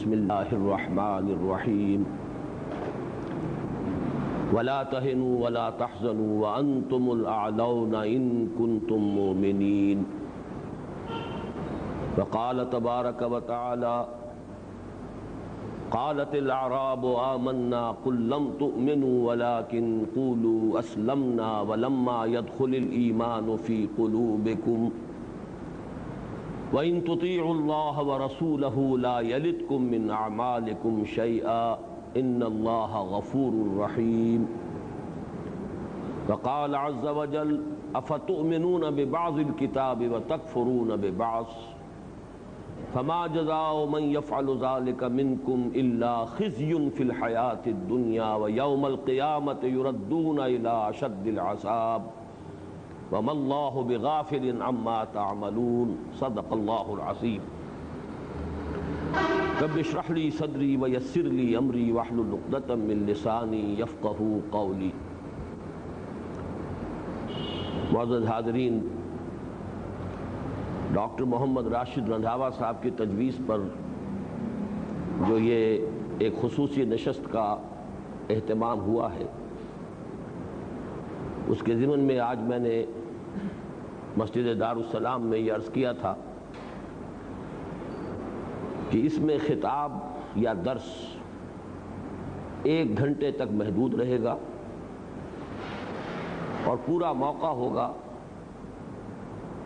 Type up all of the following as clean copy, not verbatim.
بسم اللہ الرحمن الرحیم ولا تهنوا ولا تحزنوا وانتم الاعلون ان كنتم مؤمنین وقال تبارک وتعالى قالت الاعراب آمنا قل لم تؤمنوا ولكن قولوا اسلمنا ولما يدخل الايمان في قلوبكم وَإِن تُطِيعُوا اللَّهَ وَرَسُولَهُ لَا يَلِتْكُم مِّنْ أَعْمَالِكُمْ شَيْئًا إِنَّ اللَّهَ غَفُورٌ رَّحِيمٌ وقال عز وجل أَفَتُؤْمِنُونَ بِبَعْضِ الْكِتَابِ وَتَكْفُرُونَ بِبَعْضٍ فَمَا جَزَاءُ مَن يَفْعَلُ ذَلِكَ مِنكُمْ إِلَّا خِزْيٌ فِي الْحَيَاةِ الدُّنْيَا وَيَوْمَ الْقِيَامَةِ يُرَدُّونَ إِلَى أَشَدِّ الْعَذَابِ وَمَا اللَّهُ بِغَافِلٍ عَمَّا تَعْمَلُونَ صدق اللہ العظیم۔ رب اشرح لي صدری ویسر لي امری واحلل عقدۃ من لسانی یفقہوا قولی۔ معزز حاضرین، ڈاکٹر محمد راشد رندھاوا صاحب کی تجویز پر جو یہ ایک خصوصی نشست کا اہتمام ہوا ہے، اس کے ضمن میں آج میں نے مسجد دارالسلام میں یہ عرض کیا تھا کہ اس میں خطاب یا درس 1 گھنٹے تک محدود رہے گا اور پورا موقع ہوگا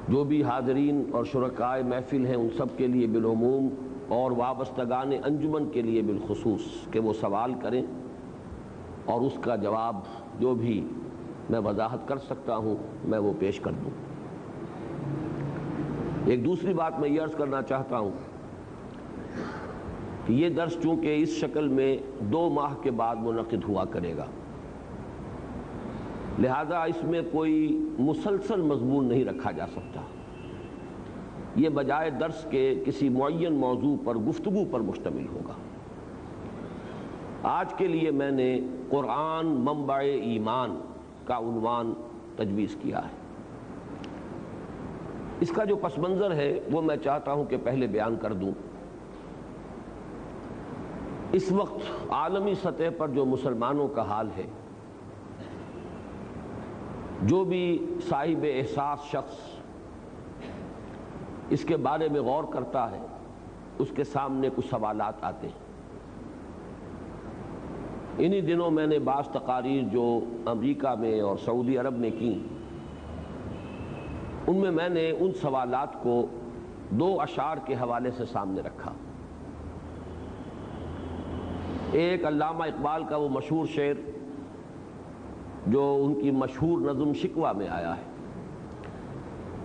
جو بھی حاضرین اور شرکائے محفل ہیں ان سب کے لیے بالعموم اور وابستگان انجمن کے لیے بالخصوص کہ وہ سوال کریں اور اس کا جواب جو بھی میں وضاحت کر سکتا ہوں میں وہ پیش کر دوں۔ ایک دوسری بات میں یہ عرض کرنا چاہتا ہوں کہ یہ درس چونکہ اس شکل میں 2 ماہ کے بعد منعقد ہوا کرے گا، لہذا اس میں کوئی مسلسل مضمون نہیں رکھا جا سکتا۔ یہ بجائے درس کے کسی معین موضوع پر گفتگو پر مشتمل ہوگا۔ آج کے لیے میں نے قرآن منبع ایمان کا عنوان تجویز کیا ہے۔ اس کا جو پس منظر ہے وہ میں چاہتا ہوں کہ پہلے بیان کر دوں۔ اس وقت عالمی سطح پر جو مسلمانوں کا حال ہے، جو بھی صاحب احساس شخص اس کے بارے میں غور کرتا ہے اس کے سامنے کچھ سوالات آتے ہیں۔ انہی دنوں میں نے بعض تقاریر جو امریکہ میں اور سعودی عرب میں کی، ان میں نے ان سوالات کو 2 اشعار کے حوالے سے سامنے رکھا۔ ایک علامہ اقبال کا وہ مشہور شعر جو ان کی مشہور نظم شکوہ میں آیا ہے،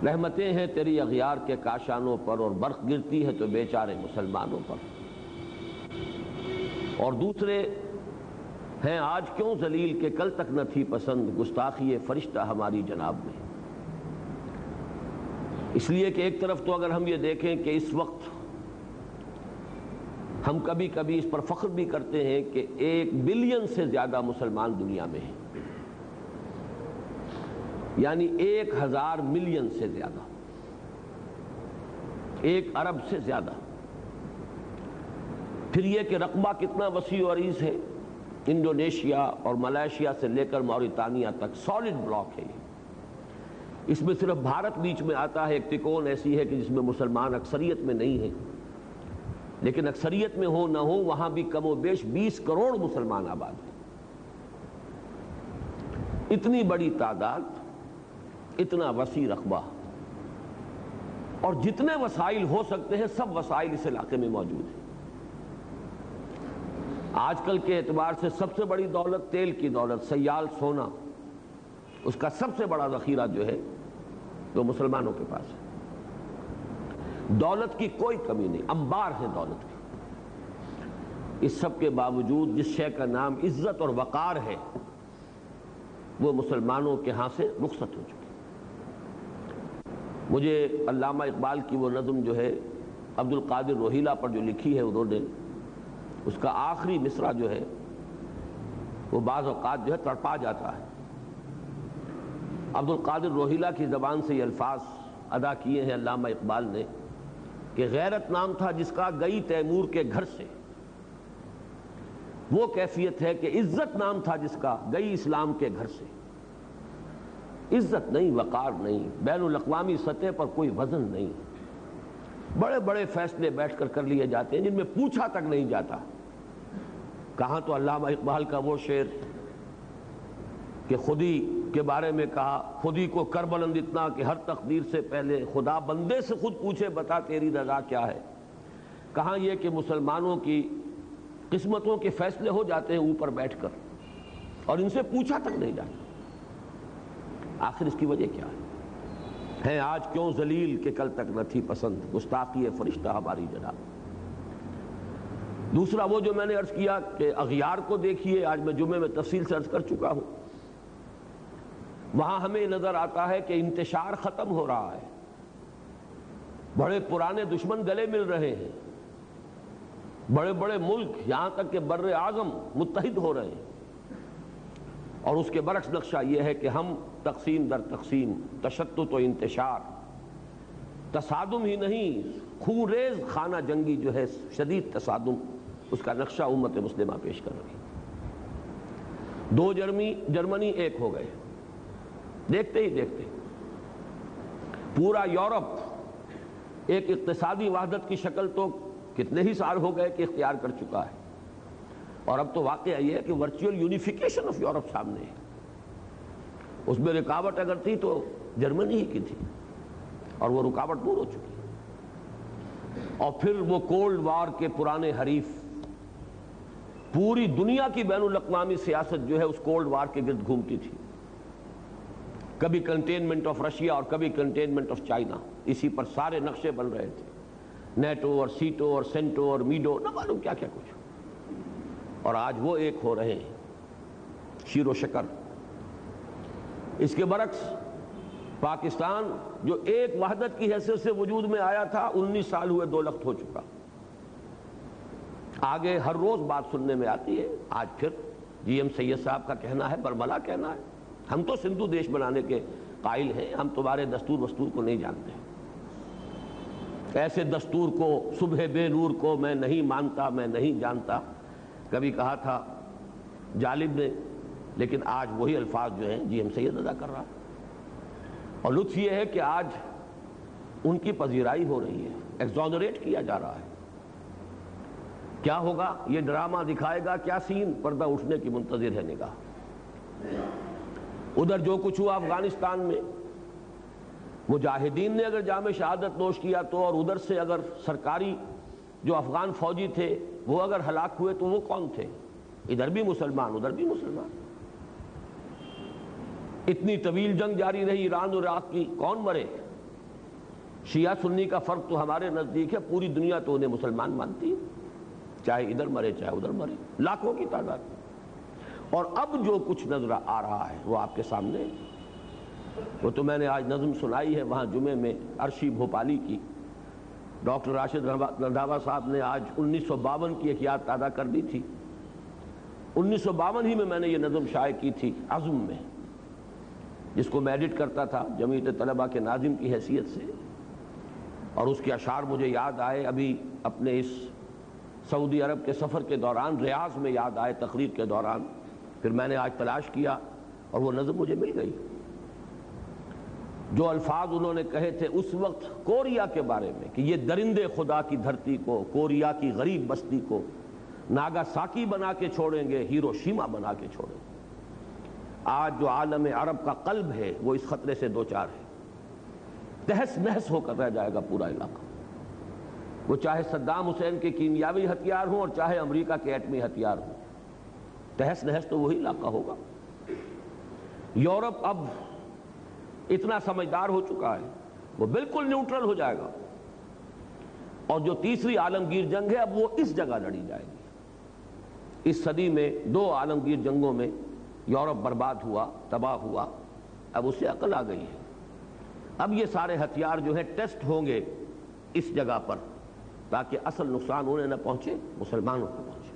رحمتیں ہیں تیری اغیار کے کاشانوں پر اور برق گرتی ہے تو بیچارے مسلمانوں پر۔ اور دوسرے ہیں آج کیوں ذلیل کہ کل تک نہ تھی پسند گستاخی فرشتہ ہماری جناب میں۔ اس لیے کہ ایک طرف تو اگر ہم یہ دیکھیں کہ اس وقت ہم کبھی کبھی اس پر فخر بھی کرتے ہیں کہ 1 بلین سے زیادہ مسلمان دنیا میں ہیں، یعنی 1000 ملین سے زیادہ، 1 ارب سے زیادہ۔ پھر یہ کہ رقبہ کتنا وسیع و عریض ہے، انڈونیشیا اور ملائیشیا سے لے کر موریتانیہ تک سالڈ بلاک ہے۔ اس میں صرف بھارت بیچ میں آتا ہے، ایک تکون ایسی ہے کہ جس میں مسلمان اکثریت میں نہیں ہیں، لیکن اکثریت میں ہو نہ ہو وہاں بھی کم و بیش 20 کروڑ مسلمان آباد ہیں۔ اتنی بڑی تعداد، اتنا وسیع رقبہ، اور جتنے وسائل ہو سکتے ہیں سب وسائل اس علاقے میں موجود ہیں۔ آج کل کے اعتبار سے سب سے بڑی دولت تیل کی دولت، سیال سونا، اس کا سب سے بڑا ذخیرہ جو ہے وہ مسلمانوں کے پاس ہے۔ دولت کی کوئی کمی نہیں، انبار ہے دولت کی۔ اس سب کے باوجود جس شے کا نام عزت اور وقار ہے وہ مسلمانوں کے ہاں سے رخصت ہو چکی۔ مجھے علامہ اقبال کی وہ نظم جو ہے عبد القادر روہیلا پر جو لکھی ہے انہوں نے، اس کا آخری مصرع جو ہے وہ بعض اوقات جو ہے تڑپا جاتا ہے۔ عبد القادر روہیلا کی زبان سے یہ الفاظ ادا کیے ہیں علامہ اقبال نے کہ غیرت نام تھا جس کا گئی تیمور کے گھر سے، وہ کیفیت ہے کہ عزت نام تھا جس کا، گئی اسلام کے گھر سے. عزت نہیں، وقار نہیں، بین الاقوامی سطح پر کوئی وزن نہیں. بڑے بڑے فیصلے بیٹھ کر لیے جاتے ہیں جن میں پوچھا تک نہیں جاتا. کہاں تو علامہ اقبال کا وہ شعر کہ خودی کے بارے میں کہا، خودی کو کر بلند اتنا کہ ہر تقدیر سے پہلے خدا بندے سے خود پوچھے بتا تیری رضا کیا ہے. کہاں یہ کہ مسلمانوں کی قسمتوں کے فیصلے ہو جاتے ہیں اوپر بیٹھ کر اور ان سے پوچھا تک نہیں جاتا. آخر اس کی وجہ کیا ہے آج کیوں ذلیل کہ کل تک نہ تھی پسند، گستاخی فرشتہ ہماری جناب. دوسرا وہ جو میں نے عرض کیا کہ اغیار کو دیکھیے، آج میں جمعے میں تفصیل سے عرض کر چکا ہوں. وہاں ہمیں نظر آتا ہے کہ انتشار ختم ہو رہا ہے، بڑے پرانے دشمن گلے مل رہے ہیں، بڑے بڑے ملک یہاں تک کہ بر اعظم متحد ہو رہے ہیں. اور اس کے برعکس نقشہ یہ ہے کہ ہم تقسیم در تقسیم، تشتت و انتشار، تصادم ہی نہیں خون ریز خانہ جنگی جو ہے شدید تصادم، اس کا نقشہ امت مسلمہ پیش کر رہی ہے. دو جرمنی ایک ہو گئے، دیکھتے ہی دیکھتے پورا یورپ ایک اقتصادی وحدت کی شکل تو کتنے ہی سال ہو گئے کہ اختیار کر چکا ہے. اور اب تو واقعہ یہ ہے کہ ورچوئل یونیفیکیشن آف یورپ سامنے ہے. اس میں رکاوٹ اگر تھی تو جرمنی ہی کی تھی، اور وہ رکاوٹ دور ہو چکی. اور پھر وہ کولڈ وار کے پرانے حریف، پوری دنیا کی بین الاقوامی سیاست جو ہے اس کولڈ وار کے گرد گھومتی تھی. کبھی کنٹینمنٹ آف رشیا اور کبھی کنٹینمنٹ آف چائنا، اسی پر سارے نقشے بن رہے تھے، نیٹو اور سیٹو اور سینٹو اور میڈو، نہ معلوم کیا کیا کچھ. اور آج وہ ایک ہو رہے ہیں شیر و شکر. اس کے برعکس پاکستان جو ایک وحدت کی حیثیت سے وجود میں آیا تھا، 19 سال ہوئے دو لخت ہو چکا. آگے ہر روز بات سننے میں آتی ہے. آج پھر جی ایم سید صاحب کا کہنا ہے، برملا کہنا ہے، ہم تو سندھو دیش بنانے کے قائل ہیں، ہم تمہارے دستور وستور کو نہیں جانتے. ایسے دستور کو، صبح بے نور کو میں نہیں مانتا، میں نہیں جانتا، کبھی کہا تھا جالب نے، لیکن آج وہی الفاظ جو ہیں جی ایم سید ادا کر رہا ہے. اور لطف یہ ہے کہ آج ان کی پذیرائی ہو رہی ہے، ایگزونریٹ کیا جا رہا ہے. کیا ہوگا یہ ڈرامہ دکھائے گا کیا سین، پردہ اٹھنے کی منتظر ہے نگاہ. ادھر جو کچھ ہوا افغانستان میں، مجاہدین نے اگر جام شہادت نوش کیا تو، اور ادھر سے اگر سرکاری جو افغان فوجی تھے وہ اگر ہلاک ہوئے تو وہ کون تھے؟ ادھر بھی مسلمان ادھر بھی مسلمان. اتنی طویل جنگ جاری رہی ایران اور عراق کی، کون مرے؟ شیعہ سنی کا فرق تو ہمارے نزدیک ہے، پوری دنیا تو انہیں مسلمان مانتی ہے، چاہے ادھر مرے چاہے ادھر مرے، لاکھوں کی تعداد. اور اب جو کچھ نظر آ رہا ہے وہ آپ کے سامنے، وہ تو میں نے آج نظم سنائی ہے وہاں جمعے میں عرشی بھوپالی کی. ڈاکٹر راشد رندھاوا صاحب نے آج 1952 کی ایک یاد تازہ کر دی تھی. 1952 ہی میں نے یہ نظم شائع کی تھی عزم میں، جس کو میں ایڈٹ کرتا تھا جمعیت طلبہ کے ناظم کی حیثیت سے. اور اس کے اشعار مجھے یاد آئے ابھی اپنے اس سعودی عرب کے سفر کے دوران، ریاض میں یاد آئے تقریر کے دوران. پھر میں نے آج تلاش کیا اور وہ نظم مجھے مل گئی. جو الفاظ انہوں نے کہے تھے اس وقت کوریا کے بارے میں کہ یہ درندے خدا کی دھرتی کو، کوریا کی غریب بستی کو ناگاساکی بنا کے چھوڑیں گے، ہیروشیما بنا کے چھوڑیں گے. آج جو عالم عرب کا قلب ہے وہ اس خطرے سے دوچار ہے. تہس نہس ہو کر رہ جائے گا پورا علاقہ، وہ چاہے صدام حسین کے کیمیاوی ہتھیار ہوں اور چاہے امریکہ کے ایٹمی ہتھیار ہوں، تہس نہس تو وہی علاقہ ہوگا. یورپ اب اتنا سمجھدار ہو چکا ہے، وہ بالکل نیوٹرل ہو جائے گا. اور جو تیسری عالمگیر جنگ ہے اب وہ اس جگہ لڑی جائے گی. اس صدی میں 2 عالمگیر جنگوں میں یورپ برباد ہوا، تباہ ہوا. اب اسے عقل آ گئی ہے. اب یہ سارے ہتھیار جو ہیں ٹیسٹ ہوں گے اس جگہ پر، تاکہ اصل نقصان انہیں نہ پہنچے، مسلمانوں کو پہنچے.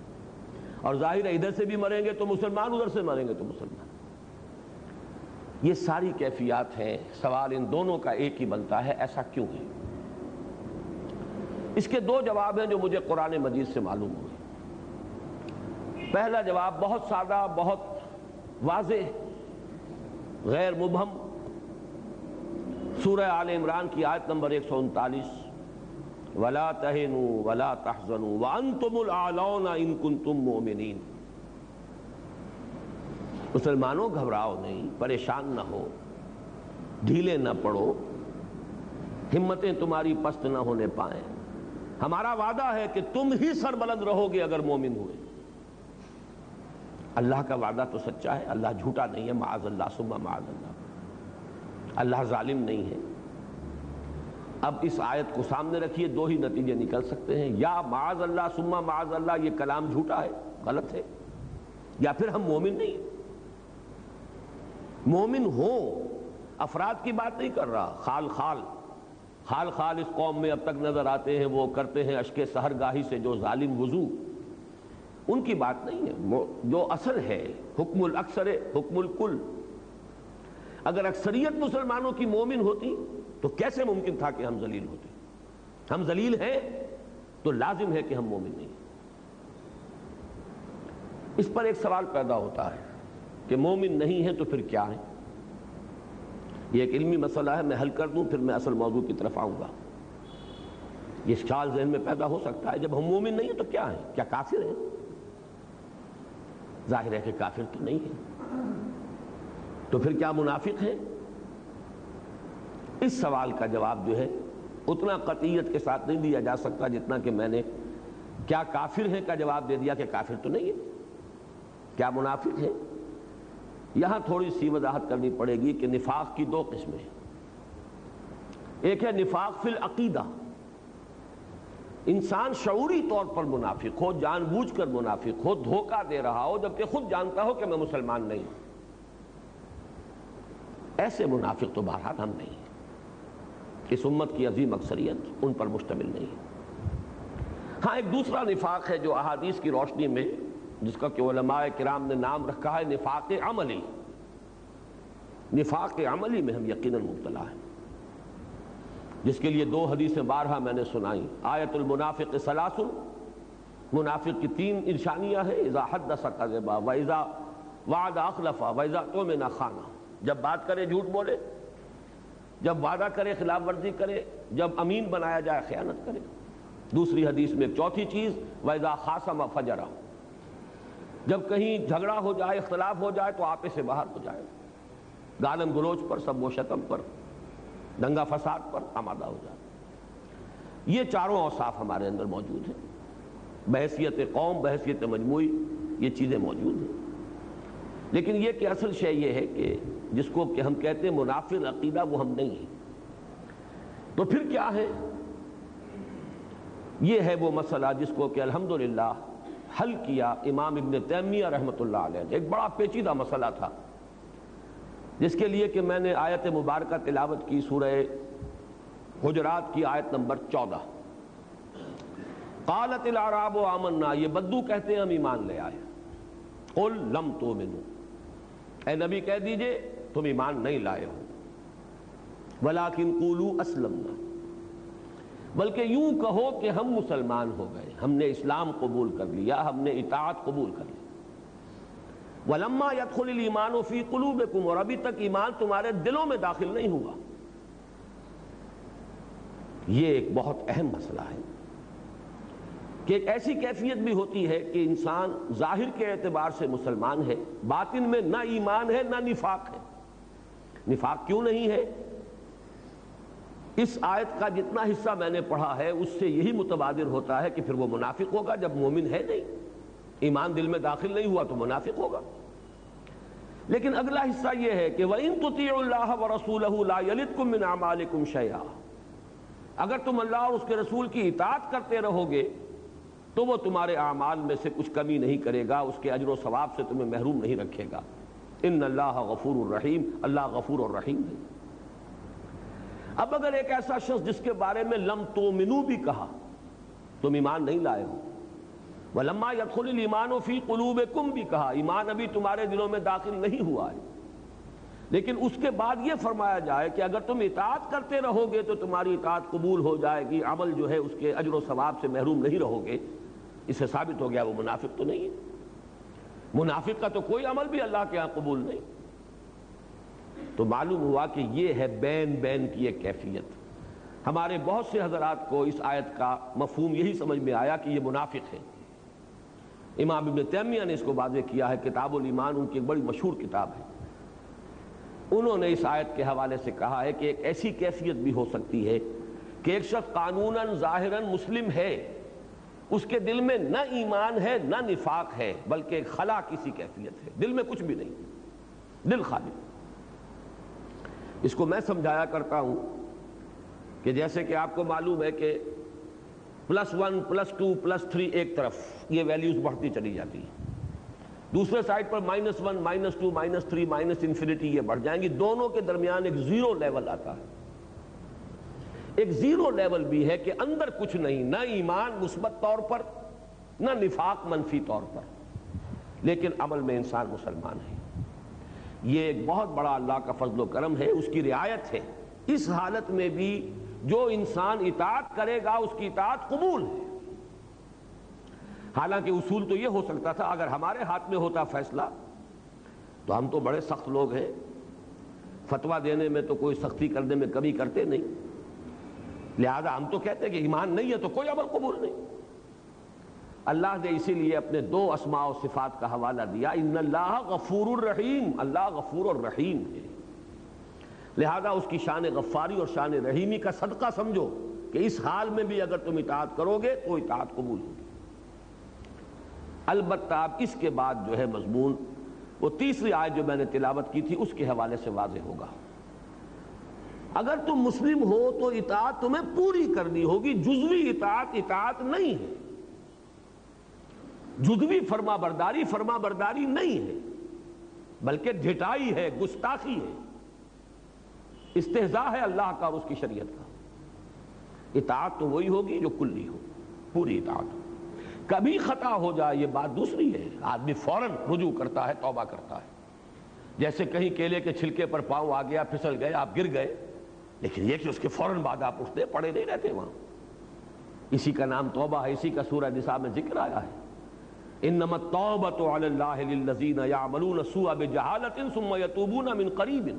اور ظاہر ہے ادھر سے بھی مریں گے تو مسلمان، ادھر سے مریں گے تو مسلمان. یہ ساری کیفیات ہیں. سوال ان دونوں کا ایک ہی بنتا ہے، ایسا کیوں ہے؟ اس کے 2 جواب ہیں جو مجھے قرآن مجید سے معلوم ہوئے. پہلا جواب بہت سادہ، بہت واضح، غیر مبہم، سورہ آل عمران کی آیت نمبر 139، وَلَا تَهِنُوا وَلَا تَحْزَنُوا وَأَنْتُمُ الْأَعْلَوْنَ إِن كُنتُم مُؤْمِنِينَ۔ مسلمانوں گھبراؤ نہیں، پریشان نہ ہو، ڈھیلے نہ پڑو، ہمتیں تمہاری پست نہ ہونے پائیں، ہمارا وعدہ ہے کہ تم ہی سربلند رہو گے اگر مومن ہوئے۔ اللہ کا وعدہ تو سچا ہے، اللہ جھوٹا نہیں ہے، معاذ اللہ ثم معاذ اللہ، اللہ ظالم نہیں ہے۔ اب اس آیت کو سامنے رکھیے، دو ہی نتیجے نکل سکتے ہیں، یا معاذ اللہ ثم معاذ اللہ یہ کلام جھوٹا ہے، غلط ہے، یا پھر ہم مومن نہیں ہیں۔ مومن ہو، افراد کی بات نہیں کر رہا، خال خال اس قوم میں اب تک نظر آتے ہیں، وہ کرتے ہیں اشک سحر گاہی سے جو ظالم وضو، ان کی بات نہیں ہے۔ جو اصل ہے حکم الاکثر حکم الکل۔ اگر اکثریت مسلمانوں کی مومن ہوتی تو کیسے ممکن تھا کہ ہم ذلیل ہوتے؟ ہم ذلیل ہیں تو لازم ہے کہ ہم مومن نہیں۔ اس پر ایک سوال پیدا ہوتا ہے کہ مومن نہیں ہیں تو پھر کیا ہیں؟ یہ ایک علمی مسئلہ ہے، میں حل کر دوں پھر میں اصل موضوع کی طرف آؤں گا۔ یہ خیال ذہن میں پیدا ہو سکتا ہے، جب ہم مومن نہیں ہیں تو کیا ہیں؟ کیا کافر ہیں؟ ظاہر ہے کہ کافر تو نہیں ہے، تو پھر کیا منافق ہیں؟ اس سوال کا جواب جو ہے اتنا قطعیت کے ساتھ نہیں دیا جا سکتا جتنا کہ میں نے کیا کافر ہیں کا جواب دے دیا کہ کافر تو نہیں ہے، کیا منافق ہیں؟ یہاں تھوڑی سی وضاحت کرنی پڑے گی کہ نفاق کی دو قسمیں ہیں۔ ایک ہے نفاق فی العقیدہ، انسان شعوری طور پر منافق ہو، جان بوجھ کر منافق ہو، دھوکہ دے رہا ہو جبکہ خود جانتا ہو کہ میں مسلمان نہیں ہوں، ایسے منافق تو بہرحال ہم نہیں ہیں۔ اس امت کی عظیم اکثریت ان پر مشتمل نہیں ہے۔ ہاں ایک دوسرا نفاق ہے جو احادیث کی روشنی میں، جس کا کہ علماء کرام نے نام رکھا ہے نفاق عملی۔ نفاق عملی میں ہم یقیناً مبتلا ہیں، جس کے لیے دو حدیثیں بارہا میں نے سنائیں۔ آیت المنافق ثلاث، منافق کی تین نشانیاں ہیں، اذا حدث کذب واذا وعد اخلف واذا اؤتمن خان۔ جب بات کرے جھوٹ بولے، جب وعدہ کرے خلاف ورزی کرے، جب امین بنایا جائے خیانت کرے۔ دوسری حدیث میں ایک چوتھی چیز، واذا خاصم فجر، جب کہیں جھگڑا ہو جائے، اختلاف ہو جائے تو آپے سے باہر ہو جائے، گالم گلوچ پر، سب و شتم پر، دنگا فساد پر آمادہ ہو جائے۔ یہ چاروں اوصاف ہمارے اندر موجود ہیں، بحیثیت قوم، بحیثیت مجموعی یہ چیزیں موجود ہیں۔ لیکن یہ کہ اصل شے یہ ہے کہ جس کو کہ ہم کہتے ہیں منافق عقیدہ، وہ ہم نہیں ہیں۔ تو پھر کیا ہے؟ یہ ہے وہ مسئلہ جس کو کہ الحمدللہ حل کیا امام ابن تیمیہ رحمۃ اللہ علیہ نے۔ ایک بڑا پیچیدہ مسئلہ تھا جس کے لیے کہ میں نے آیت مبارکہ تلاوت کی، سورہ حجرات کی آیت نمبر 14۔ قالت الاعراب آمنا، یہ بدو کہتے ہیں ہم ایمان لے آئے۔ قل لم تؤمنوا، اے نبی کہہ دیجئے تم ایمان نہیں لائے ہو، ولکن قولوا اسلمنا، بلکہ یوں کہو کہ ہم مسلمان ہو گئے، ہم نے اسلام قبول کر لیا، ہم نے اطاعت قبول کر لی۔ وَلَمَّا يَدْخُلِ الْإِيمَانُ فِي قُلُوبِكُمْ، اور ابھی تک ایمان تمہارے دلوں میں داخل نہیں ہوا۔ یہ ایک بہت اہم مسئلہ ہے کہ ایک ایسی کیفیت بھی ہوتی ہے کہ انسان ظاہر کے اعتبار سے مسلمان ہے، باطن میں نہ ایمان ہے نہ نفاق ہے۔ نفاق کیوں نہیں ہے؟ اس آیت کا جتنا حصہ میں نے پڑھا ہے اس سے یہی متبادر ہوتا ہے کہ پھر وہ منافق ہوگا جب مومن ہے نہیں، ایمان دل میں داخل نہیں ہوا تو منافق ہوگا۔ لیکن اگلا حصہ یہ ہے کہ وَإِن تُطِيعُوا اللَّهَ وَرَسُولَهُ لَا يَلِدْكُم مِّنْ أَعْمَالِكُمْ شَيْئًا، اگر تم اللہ اور اس کے رسول کی اطاعت کرتے رہو گے تو وہ تمہارے اعمال میں سے کچھ کمی نہیں کرے گا، اس کے اجر و ثواب سے تمہیں محروم نہیں رکھے گا۔ ان اللہ غفور الرحیم، اللہ غفور الرحیم ہے۔ اب اگر ایک ایسا شخص جس کے بارے میں لم تؤمنوا بھی کہا، تم ایمان نہیں لائے ہو، وَلَمَّا يَدْخُلِ الْإِيمَانُ فِي قُلُوبِكُمْ بھی کہا، ایمان ابھی تمہارے دلوں میں داخل نہیں ہوا ہے، لیکن اس کے بعد یہ فرمایا جائے کہ اگر تم اطاعت کرتے رہو گے تو تمہاری اطاعت قبول ہو جائے گی، عمل جو ہے اس کے اجر و ثواب سے محروم نہیں رہو گے، اس سے ثابت ہو گیا وہ منافق تو نہیں ہے۔ منافق کا تو کوئی عمل بھی اللہ کے ہاں قبول نہیں۔ تو معلوم ہوا کہ یہ ہے بین بین کی ایک کیفیت۔ ہمارے بہت سے حضرات کو اس آیت کا مفہوم یہی سمجھ میں آیا کہ یہ منافق ہے۔ امام ابن تیمیہ نے اس کو واضح کیا ہے، کتاب الایمان ان کی ایک بڑی مشہور کتاب ہے۔ انہوں نے اس آیت کے حوالے سے کہا ہے کہ ایک ایسی کیفیت بھی ہو سکتی ہے کہ ایک شخص قانوناً ظاہراً مسلم ہے، اس کے دل میں نہ ایمان ہے نہ نفاق ہے، بلکہ ایک خلا کسی کیفیت ہے، دل میں کچھ بھی نہیں، دل خالی۔ اس کو میں سمجھایا کرتا ہوں کہ جیسے کہ آپ کو معلوم ہے کہ +1 +2 +3 ایک طرف یہ ویلیوز بڑھتی چلی جاتی ہیں، دوسرے سائڈ پر -1 -2 -3 -انفینٹی یہ بڑھ جائیں گی، دونوں کے درمیان ایک زیرو لیول آتا ہے۔ ایک زیرو لیول بھی ہے کہ اندر کچھ نہیں، نہ ایمان مثبت طور پر نہ نفاق منفی طور پر، لیکن عمل میں انسان مسلمان ہے۔ یہ ایک بہت بڑا اللہ کا فضل و کرم ہے، اس کی رعایت ہے۔ اس حالت میں بھی جو انسان اطاعت کرے گا اس کی اطاعت قبول ہے۔ حالانکہ اصول تو یہ ہو سکتا تھا اگر ہمارے ہاتھ میں ہوتا فیصلہ، تو ہم تو بڑے سخت لوگ ہیں، فتویٰ دینے میں تو کوئی سختی کرنے میں کمی کرتے نہیں، لہذا ہم تو کہتے ہیں کہ ایمان نہیں ہے تو کوئی عمل قبول نہیں۔ اللہ نے اسی لیے اپنے 2 اسماء و صفات کا حوالہ دیا، ان اللہ غفور الرحیم، اللہ غفور الرحیم ہے، لہذا اس کی شان غفاری اور شان رحیمی کا صدقہ سمجھو کہ اس حال میں بھی اگر تم اطاعت کرو گے تو اطاعت قبول ہوگی۔ البتہ اب اس کے بعد جو ہے مضمون وہ تیسری آیت جو میں نے تلاوت کی تھی اس کے حوالے سے واضح ہوگا۔ اگر تم مسلم ہو تو اطاعت تمہیں پوری کرنی ہوگی، جزوی اطاعت نہیں ہے، جزوی فرما برداری نہیں ہے، بلکہ ڈھٹائی ہے، گستاخی ہے، استہزاء ہے اللہ کا اور اس کی شریعت کا۔ اطاعت تو وہی ہوگی جو کلی ہو، پوری اطاعت ہو۔ کبھی خطا ہو جائے یہ بات دوسری ہے، آدمی فوراً رجوع کرتا ہے، توبہ کرتا ہے۔ جیسے کہیں کیلے کے چھلکے پر پاؤں آ گیا، پھسل گئے، آپ گر گئے، لیکن یہ کہ اس کے فوراً بعد آپ اٹھتے پڑے نہیں رہتے وہاں۔ اسی کا نام توبہ ہے، اسی کا سورہ نساء میں ذکر آیا ہے، انما التوبۃ علی اللہ للذین یعملون السوء بجہالۃ ثم یتوبون من قریب۔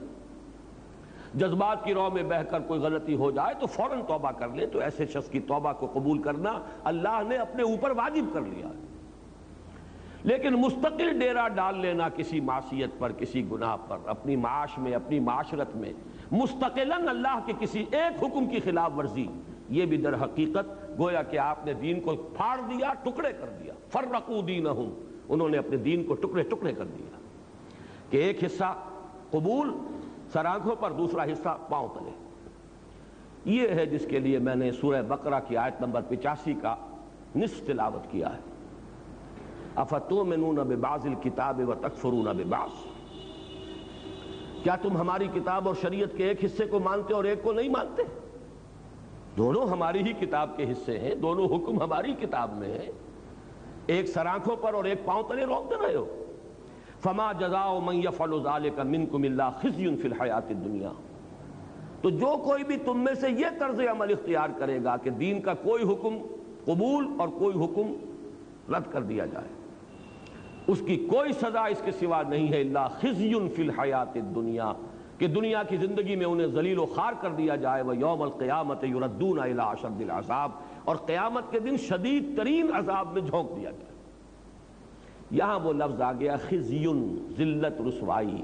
جذبات کی رو میں بہہ کر کوئی غلطی ہو جائے تو فوراً توبہ کر لیں، تو ایسے شخص کی توبہ کو قبول کرنا اللہ نے اپنے اوپر واجب کر لیا ہے۔ لیکن مستقل ڈیرا ڈال لینا کسی معصیت پر، کسی گناہ پر، اپنی معاش میں، اپنی معاشرت میں مستقلاً اللہ کے کسی ایک حکم کی خلاف ورزی، یہ بھی در حقیقت گویا کہ آپ نے دین کو پھاڑ دیا، ٹکڑے کر دیا۔ فرقوا دینہم، انہوں نے اپنے دین کو ٹکڑے ٹکڑے کر دیا کہ ایک حصہ قبول سر آنکھوں پر، دوسرا حصہ پاؤں تلے۔ یہ ہے جس کے لیے میں نے سورہ بقرہ کی آیت نمبر 85 کا نصف تلاوت کیا ہے۔ افتؤمنون ببعض الکتاب وتکفرون ببعض، کیا تم ہماری کتاب اور شریعت کے ایک حصے کو مانتے اور ایک کو نہیں مانتے؟ دونوں ہماری ہی کتاب کے حصے ہیں، دونوں حکم ہماری کتاب میں ہیں، ایک سر آنکھوں پر اور ایک پاؤں تلے روک دے رہے ہو۔ فما جزاء من يفعل ذلك منكم الا خزي في الحیاۃ الدنیا، تو جو کوئی بھی تم میں سے یہ طرز عمل اختیار کرے گا کہ دین کا کوئی حکم قبول اور کوئی حکم رد کر دیا جائے، اس کی کوئی سزا اس کے سوا نہیں ہے الا خزي في الحیاۃ الدنیا، کہ دنیا کی زندگی میں انہیں ذلیل و خوار کر دیا جائے، ویوم القیامۃ یردون الی اشد العذاب، اور قیامت کے دن شدید ترین عذاب میں جھونک دیا جائے۔ یہاں وہ لفظ آ گیا خزیٌ، ذلت رسوائی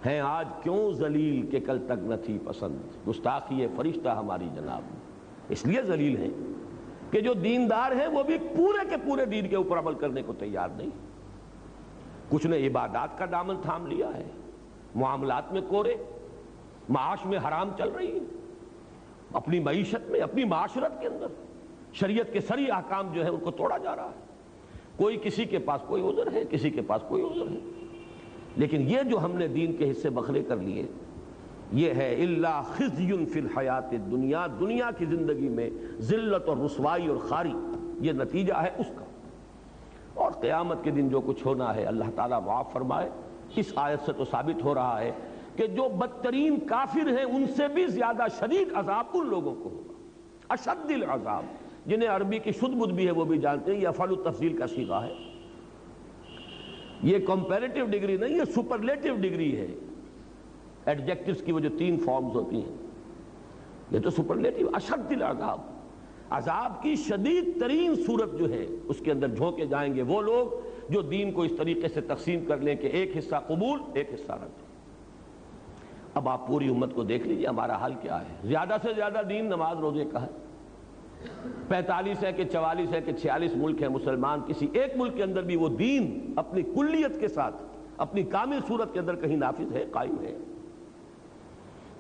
ہیں آج کیوں ذلیل کہ کل تک نہ تھی پسند، گستاخی فرشتہ ہماری جناب، اس لیے ذلیل ہیں کہ جو دیندار ہیں وہ بھی پورے کے پورے دین کے اوپر عمل کرنے کو تیار نہیں۔ کچھ نے عبادات کا دامن تھام لیا ہے، معاملات میں کورے، معاش میں حرام چل رہی ہے، اپنی معیشت میں، اپنی معاشرت کے اندر شریعت کے سری احکام جو ہے ان کو توڑا جا رہا ہے۔ کوئی کسی کے پاس کوئی عذر ہے، کسی کے پاس کوئی عذر ہے، لیکن یہ جو ہم نے دین کے حصے بکھرے کر لیے، یہ ہے الا خزی فی الحیات الدنیا، دنیا کی زندگی میں ذلت اور رسوائی اور خاری، یہ نتیجہ ہے اس کا۔ اور قیامت کے دن جو کچھ ہونا ہے اللہ تعالیٰ معاف فرمائے، اس آیت سے تو ثابت ہو رہا ہے کہ جو بدترین کافر ہیں ان سے بھی زیادہ شدید عذاب ان لوگوں کو ہوگا، اشد العذاب، جنہیں عربی کی شد بدھ بھی ہے وہ بھی جانتے ہیں، یہ افعال التفضیل کا صیغہ ہے۔ یہ کمپیریٹیو ڈگری نہیں، یہ سپرلیٹیو ڈگری ہے۔ ایڈجیکٹیوز کی وہ جو 3 فارمز ہوتی ہیں، یہ تو سپرلیٹیو، اشد العذاب، عذاب کی شدید ترین صورت جو ہے اس کے اندر جھونکے جائیں گے وہ لوگ جو دین کو اس طریقے سے تقسیم کر لیں کہ ایک حصہ قبول ایک حصہ رد۔ اب آپ پوری امت کو دیکھ لیجئے ہمارا حال کیا ہے۔ زیادہ سے زیادہ دین نماز روزے کا ہے، 45 ہے کہ 44 ہے کہ 46 ملک ہیں مسلمان، کسی ایک ملک کے اندر بھی وہ دین اپنی کلیت کے ساتھ اپنی کامل صورت کے اندر کہیں نافذ ہے، قائم ہے؟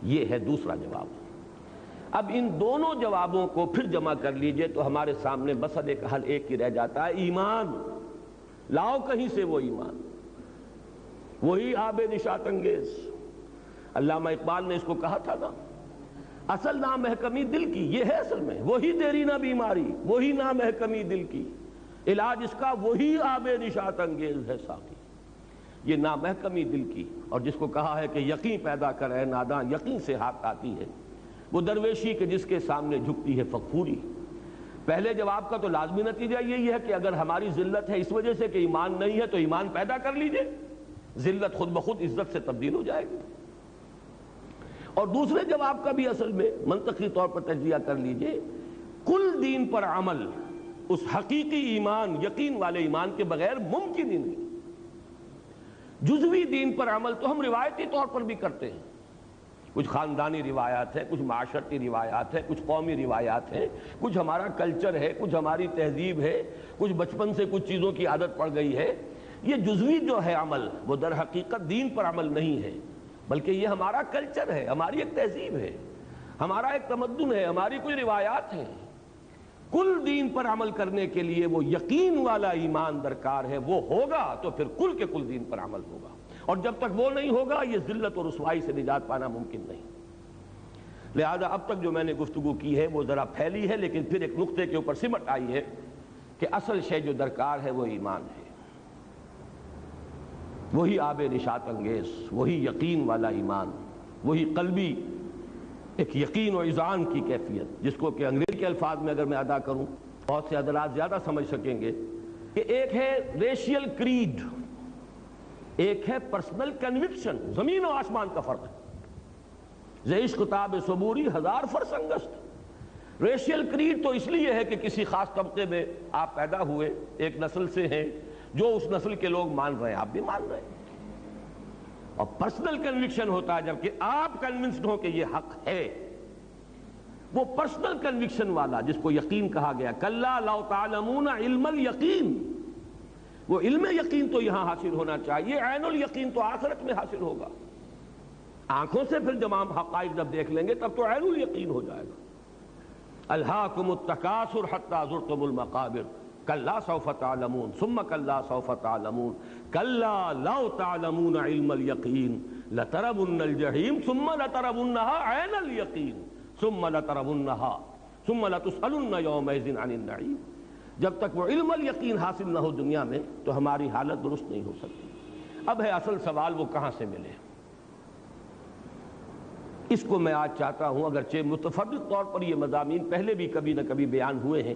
یہ ہے دوسرا جواب۔ اب ان دونوں جوابوں کو پھر جمع کر لیجئے تو ہمارے سامنے مسئلے کا حل ایک ہی رہ جاتا ہے، ایمان۔ لاؤ کہیں سے وہ ایمان، وہی آب نشاط انگیز۔ علامہ اقبال نے اس کو کہا تھا نا، اصل نامحکمی دل کی، یہ ہے اصل میں وہی دیرینہ بیماری، وہی نامحکمی دل کی، علاج اس کا وہی آب نشاط انگیز ہے ساقی۔ یہ نامحکمی دل کی، اور جس کو کہا ہے کہ یقین پیدا کرے ناداں یقین سے ہاتھ آتی ہے، وہ درویشی کہ جس کے سامنے جھکتی ہے فغفوری۔ پہلے جواب کا تو لازمی نتیجہ یہی ہے کہ اگر ہماری ذلت ہے اس وجہ سے کہ ایمان نہیں ہے تو ایمان پیدا کر لیجئے، ذلت خود بخود عزت سے تبدیل ہو جائے گی۔ اور دوسرے جواب کا بھی اصل میں منطقی طور پر تجزیہ کر لیجئے، کل دین پر عمل اس حقیقی ایمان، یقین والے ایمان کے بغیر ممکن ہی نہیں۔ جزوی دین پر عمل تو ہم روایتی طور پر بھی کرتے ہیں، کچھ خاندانی روایات ہیں، کچھ معاشرتی روایات ہیں، کچھ قومی روایات ہیں، کچھ ہمارا کلچر ہے، کچھ ہماری تہذیب ہے، کچھ بچپن سے کچھ چیزوں کی عادت پڑ گئی ہے۔ یہ جزوی جو ہے عمل وہ در حقیقت دین پر عمل نہیں ہے، بلکہ یہ ہمارا کلچر ہے، ہماری ایک تہذیب ہے، ہمارا ایک تمدن ہے، ہماری کوئی روایات ہیں۔ کل دین پر عمل کرنے کے لیے وہ یقین والا ایمان درکار ہے، وہ ہوگا تو پھر کل کے کل دین پر عمل ہوگا، اور جب تک وہ نہیں ہوگا یہ ذلت اور رسوائی سے نجات پانا ممکن نہیں۔ لہذا اب تک جو میں نے گفتگو کی ہے وہ ذرا پھیلی ہے، لیکن پھر ایک نقطے کے اوپر سمٹ آئی ہے کہ اصل شے جو درکار ہے وہ ایمان ہے، وہی آب نشاط انگیز، وہی یقین والا ایمان، وہی قلبی ایک یقین و اذعان کی کیفیت، جس کو کہ انگریزی کے الفاظ میں اگر میں ادا کروں بہت سے حضرات زیادہ سمجھ سکیں گے، کہ ایک ہے ریشیل کریڈ، ایک ہے پرسنل کنوکشن، زمین و آسمان کا فرق ہے۔ ز عشق تاب صبوری 1000 فرسنگست۔ ریشیل کریڈ تو اس لیے ہے کہ کسی خاص طبقے میں آپ پیدا ہوئے، ایک نسل سے ہیں، جو اس نسل کے لوگ مان رہے ہیں آپ بھی مان رہے ہیں۔ اور پرسنل کنوکشن ہوتا ہے جبکہ آپ کنونسڈ ہو کہ یہ حق ہے، وہ پرسنل کنوکشن والا جس کو یقین کہا گیا، کلا لو تعلمون علم الیقین، وہ علم یقین تو یہاں حاصل ہونا چاہیے، عین الیقین تو آخرت میں حاصل ہوگا۔ آنکھوں سے پھر جب ہم حقائق جب دیکھ لیں گے تب تو عین الیقین ہو جائے گا۔ الہاکم التکاثر حتی زرتم المقابر، کلا سوف تعلمون ثم کلا سوف تعلمون کلا لو تعلمون علم الیقین لترون الجحیم ثم لترونها عین الیقین ثم لترونها ثم لتسألن یومئذ عن النعیم۔ جب تک وہ علم الیقین حاصل نہ ہو دنیا میں تو ہماری حالت درست نہیں ہو سکتی۔ اب ہے اصل سوال وہ کہاں سے ملے، اس کو میں آج چاہتا ہوں، اگرچہ متفرد طور پر یہ مضامین پہلے بھی کبھی نہ کبھی بیان ہوئے ہیں،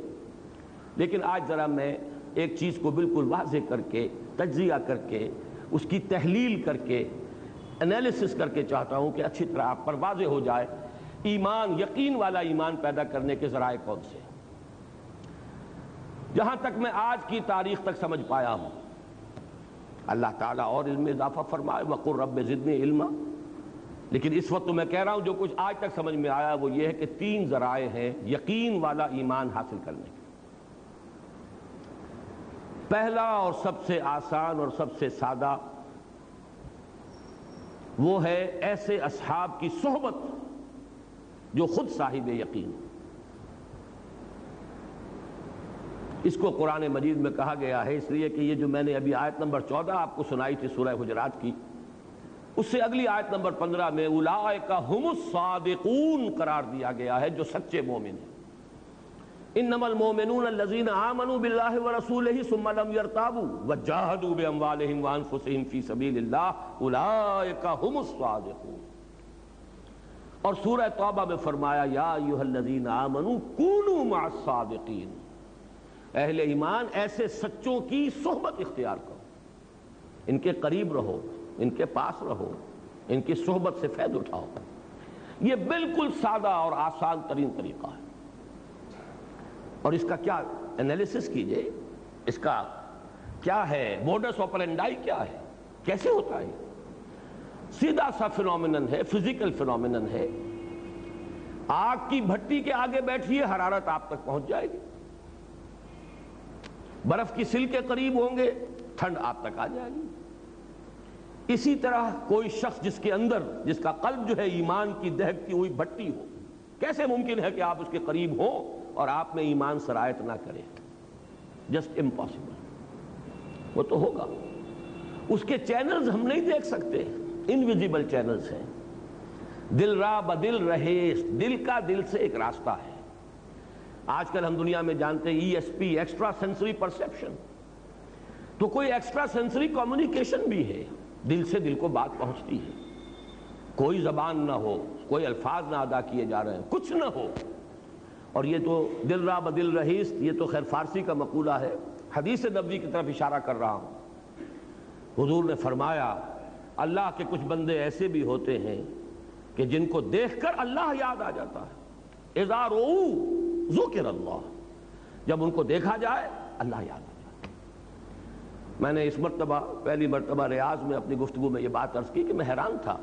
لیکن آج ذرا میں ایک چیز کو بالکل واضح کر کے تجزیہ کر کے اس کی تحلیل کر کے انالیسس کر کے چاہتا ہوں کہ اچھی طرح آپ پر واضح ہو جائے ایمان، یقین والا ایمان پیدا کرنے کے ذرائع کون سے۔ جہاں تک میں آج کی تاریخ تک سمجھ پایا ہوں، اللہ تعالیٰ اور علم اضافہ فرمائے وقل رب زدنی علما، لیکن اس وقت تو میں کہہ رہا ہوں جو کچھ آج تک سمجھ میں آیا وہ یہ ہے کہ 3 ذرائع ہیں یقین والا ایمان حاصل کرنے کے۔ پہلا اور سب سے آسان اور سب سے سادہ وہ ہے ایسے اصحاب کی صحبت جو خود صاحب یقین۔ اس کو قرآن مجید میں کہا گیا ہے اس لیے کہ یہ جو میں نے ابھی آیت نمبر 14 آپ کو سنائی تھی سورہ حجرات کی، اس سے اگلی آیت نمبر 15 میں اولئک ھم الصادقون قرار دیا گیا ہے، جو سچے مومن ہیں۔ انما المؤمنون الذين آمنوا بالله ورسوله ثم لم يرتابوا وجاهدوا باموالهم وانفسهم في سبيل الله اولئك هم الصادقون۔ اور سورہ توبہ میں فرمایا یا ایھا الذین آمنوا کونوا مع الصادقین، اہل ایمان ایسے سچوں کی صحبت اختیار کرو۔ ان کے قریب رہو، ان کے پاس رہو، ان کی صحبت سے فیض اٹھاؤ۔ یہ بالکل سادہ اور آسان ترین طریقہ ہے، اور اس کا کیا انالیسس کیجئے، اس کا کیا ہے موڈس آپرینڈائی، کیا ہے، کیسے ہوتا ہے؟ سیدھا سا فینومینن ہے، فزیکل فینومینن ہے۔ آگ کی بھٹی کے آگے بیٹھیے، حرارت آپ تک پہنچ جائے گی۔ برف کی سل کے قریب ہوں گے، ٹھنڈ آپ تک آ جائے گی۔ اسی طرح کوئی شخص جس کے اندر، جس کا قلب جو ہے ایمان کی دہکتی ہوئی بھٹی ہو، کیسے ممکن ہے کہ آپ اس کے قریب ہوں اور آپ میں ایمان سرایت نہ کرے؟ Just impossible. وہ تو ہوگا، اس کے چینلز ہم نہیں دیکھ سکتے، انویزیبل چینلز ہیں۔ دل را بدل رہے، دل کا دل سے ایک راستہ ہے۔ آج کل ہم دنیا میں جانتے ہیں E S P, extra sensory perception, تو کوئی ایکسٹرا سینسری کمیونیکیشن بھی ہے، دل سے دل کو بات پہنچتی ہے، کوئی زبان نہ ہو، کوئی الفاظ نہ ادا کیے جا رہے ہیں، کچھ نہ ہو، اور یہ تو دل را بدل رہیست، یہ تو خیر فارسی کا مقولہ ہے، حدیث نبوی کی طرف اشارہ کر رہا ہوں۔ حضور نے فرمایا اللہ کے کچھ بندے ایسے بھی ہوتے ہیں کہ جن کو دیکھ کر اللہ یاد آ جاتا ہے، اذا رؤوا ذکر اللہ، جب ان کو دیکھا جائے اللہ یاد آ جاتا ہے۔ میں نے اس مرتبہ، پہلی مرتبہ ریاض میں اپنی گفتگو میں یہ بات عرض کی کہ میں حیران تھا،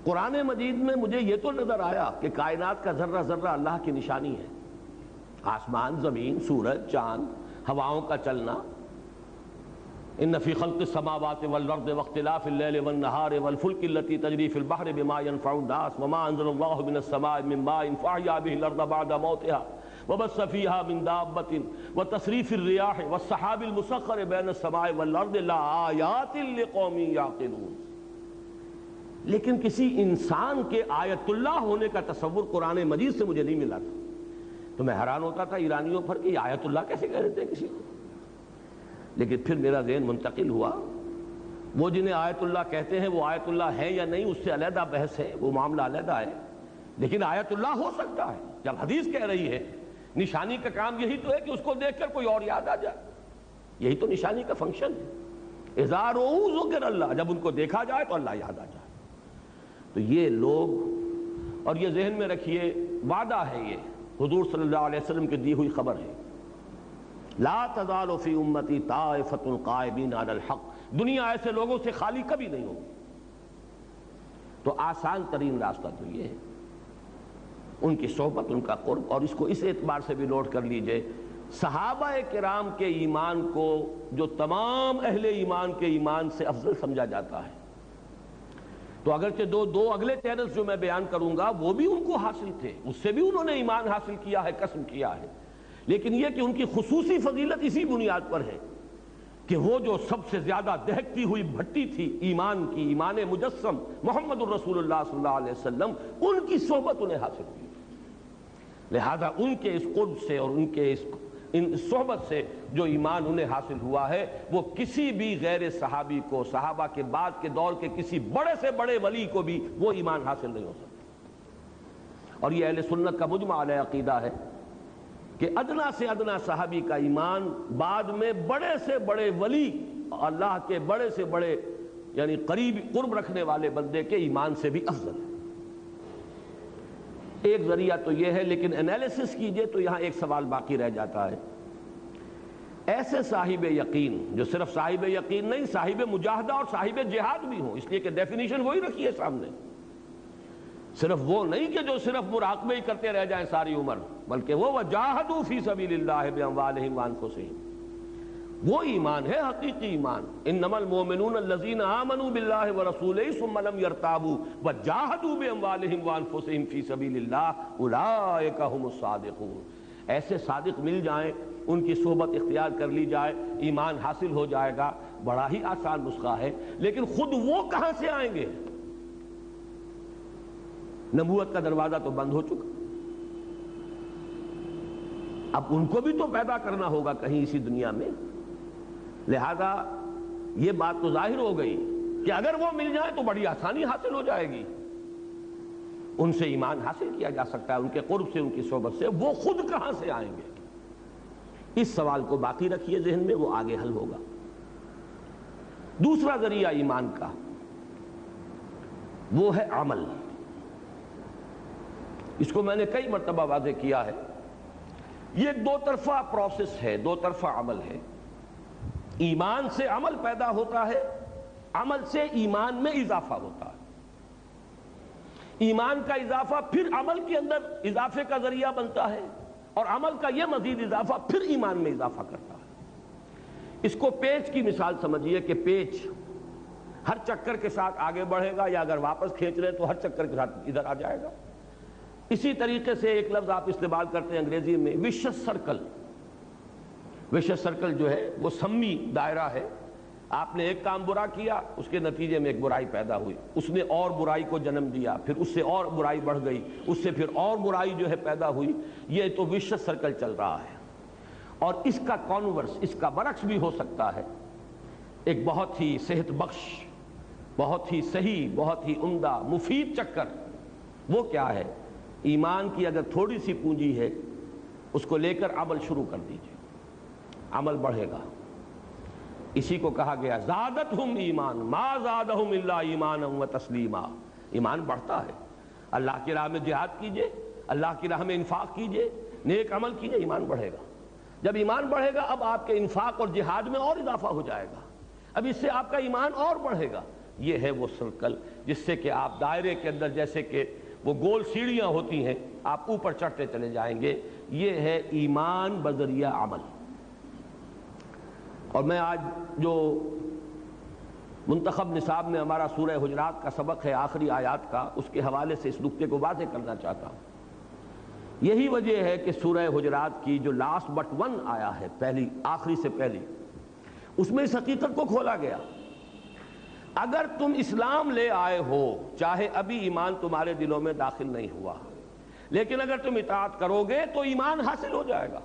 قرآن مجید میں مجھے یہ تو نظر آیا کہ کائنات کا ذرہ ذرہ اللہ کی نشانی ہے، آسمان، زمین، سورج، چاند، ہواؤں کا چلنا، ان فی خلق السماوات والارض واختلاف اللیل والنہار والفلک التي تجری فی البحر بما ينفع الناس وما انزل اللہ من السماء من ماء فاحیا به الارض بعد موتها وبث فيها من دابة وتصریف الرياح والسحاب المسخر بین السماء والارض لآیات لقوم یعقلون۔ لیکن کسی انسان کے آیت اللہ ہونے کا تصور قرآن مجید سے مجھے نہیں ملا تھا، تو میں حیران ہوتا تھا ایرانیوں پر کہ آیت اللہ کیسے کہہ دیتے ہیں کسی کو۔ لیکن پھر میرا ذہن منتقل ہوا، وہ جنہیں آیت اللہ کہتے ہیں وہ آیت اللہ ہے یا نہیں، اس سے علیحدہ بحث ہے، وہ معاملہ علیحدہ ہے، لیکن آیت اللہ ہو سکتا ہے۔ جب حدیث کہہ رہی ہے نشانی کا کام یہی تو ہے کہ اس کو دیکھ کر کوئی اور یاد آ جائے، یہی تو نشانی کا فنکشن ہے۔ اذا رؤوا ذکر اللہ، جب ان کو دیکھا جائے تو اللہ یاد آ جائے۔ تو یہ لوگ، اور یہ ذہن میں رکھیے وعدہ ہے، یہ حضور صلی اللہ علیہ وسلم کی دی ہوئی خبر ہے، لا تزال فی امتی طائفۃ قائمین علی الحق، دنیا ایسے لوگوں سے خالی کبھی نہیں ہوگی۔ تو آسان ترین راستہ تو یہ ہے، ان کی صحبت، ان کا قرب، اور اس کو اس اعتبار سے بھی نوٹ کر لیجئے، صحابہ کرام کے ایمان کو جو تمام اہل ایمان کے ایمان سے افضل سمجھا جاتا ہے، تو اگرچہ دو اگلے چینلز جو میں بیان کروں گا وہ بھی ان کو حاصل تھے، اس سے بھی انہوں نے ایمان حاصل کیا ہے، کسب کیا ہے، لیکن یہ کہ ان کی خصوصی فضیلت اسی بنیاد پر ہے کہ وہ جو سب سے زیادہ دہکتی ہوئی بھٹی تھی ایمان کی، ایمان مجسم محمد الرسول اللہ صلی اللہ علیہ وسلم، ان کی صحبت انہیں حاصل ہوئی، لہذا ان کے اس قرب سے اور ان کے ان صحبت سے جو ایمان انہیں حاصل ہوا ہے، وہ کسی بھی غیر صحابی کو، صحابہ کے بعد کے دور کے کسی بڑے سے بڑے ولی کو بھی وہ ایمان حاصل نہیں ہو سکتا۔ اور یہ اہل سنت کا مجمع علیہ عقیدہ ہے کہ ادنا سے ادنا صحابی کا ایمان بعد میں بڑے سے بڑے ولی، اللہ کے بڑے سے بڑے یعنی قریب قرب رکھنے والے بندے کے ایمان سے بھی افضل ہے۔ ایک ذریعہ تو یہ ہے، لیکن انالیسس کیجئے تو یہاں ایک سوال باقی رہ جاتا ہے، ایسے صاحب یقین جو صرف صاحب یقین نہیں، صاحب مجاہدہ اور صاحب جہاد بھی ہوں، اس لیے کہ ڈیفینیشن وہی رکھی ہے سامنے، صرف وہ نہیں کہ جو صرف مراقبے ہی کرتے رہ جائیں ساری عمر، بلکہ وہ وجاہدوا فی سبیل اللہ باموالہم وانفسہم، وہ ایمان ہے حقیقی ایمان۔ انما المؤمنون الذین آمنوا باللہ ورسولہ ثم لم یرتابوا وجاہدوا باموالہم وانفسہم فی سبیل اللہ اولئک ھم الصادقون۔ ایسے صادق مل جائیں، ان کی صحبت اختیار کر لی جائے، ایمان حاصل ہو جائے گا، بڑا ہی آسان نسخہ ہے، لیکن خود وہ کہاں سے آئیں گے؟ نبوت کا دروازہ تو بند ہو چکا، اب ان کو بھی تو پیدا کرنا ہوگا کہیں اسی دنیا میں، لہذا یہ بات تو ظاہر ہو گئی کہ اگر وہ مل جائے تو بڑی آسانی حاصل ہو جائے گی، ان سے ایمان حاصل کیا جا سکتا ہے، ان کے قرب سے، ان کی صحبت سے، وہ خود کہاں سے آئیں گے؟ اس سوال کو باقی رکھیے ذہن میں، وہ آگے حل ہوگا۔ دوسرا ذریعہ ایمان کا وہ ہے عمل. اس کو میں نے کئی مرتبہ واضح کیا ہے. یہ ایک دو طرفہ پروسیس ہے، دو طرفہ عمل ہے. ایمان سے عمل پیدا ہوتا ہے، عمل سے ایمان میں اضافہ ہوتا ہے. ایمان کا اضافہ پھر عمل کے اندر اضافے کا ذریعہ بنتا ہے، اور عمل کا یہ مزید اضافہ پھر ایمان میں اضافہ کرتا ہے. اس کو پیچ کی مثال سمجھیے کہ پیچ ہر چکر کے ساتھ آگے بڑھے گا، یا اگر واپس کھینچ لیں تو ہر چکر کے ساتھ ادھر آ جائے گا. اسی طریقے سے ایک لفظ آپ استعمال کرتے ہیں انگریزی میں وشس سرکل. وشس سرکل جو ہے وہ سمی دائرہ ہے. آپ نے ایک کام برا کیا، اس کے نتیجے میں ایک برائی پیدا ہوئی، اس نے اور برائی کو جنم دیا، پھر اس سے اور برائی بڑھ گئی، اس سے پھر اور برائی جو ہے پیدا ہوئی. یہ تو وشس سرکل چل رہا ہے. اور اس کا کانورس، اس کا برعکس بھی ہو سکتا ہے. ایک بہت ہی صحت بخش، بہت ہی صحیح، بہت ہی عمدہ مفید چکر. وہ کیا ہے؟ ایمان کی اگر تھوڑی سی پونجی ہے، اس کو لے کر عمل شروع کر دیجئے، عمل بڑھے گا. اسی کو کہا گیا زادتہم ایمان ما زادہم الا ایمانا و تسلیما. ایمان بڑھتا ہے. اللہ کی راہ میں جہاد کیجئے، اللہ کی راہ میں انفاق کیجئے، نیک عمل کیجئے، ایمان بڑھے گا. جب ایمان بڑھے گا اب آپ کے انفاق اور جہاد میں اور اضافہ ہو جائے گا، اب اس سے آپ کا ایمان اور بڑھے گا. یہ ہے وہ سرکل جس سے کہ آپ دائرے کے اندر جیسے کہ وہ گول سیڑھیاں ہوتی ہیں، آپ اوپر چڑھتے چلے جائیں گے. یہ ہے ایمان بذریعہ عمل. اور میں آج جو منتخب نصاب میں ہمارا سورہ حجرات کا سبق ہے، آخری آیات کا، اس کے حوالے سے اس نقطے کو واضح کرنا چاہتا ہوں. یہی وجہ ہے کہ سورہ حجرات کی جو لاسٹ بٹ ون آیا ہے، پہلی آخری سے پہلی، اس میں اس حقیقت کو کھولا گیا. اگر تم اسلام لے آئے ہو، چاہے ابھی ایمان تمہارے دلوں میں داخل نہیں ہوا، لیکن اگر تم اطاعت کرو گے تو ایمان حاصل ہو جائے گا.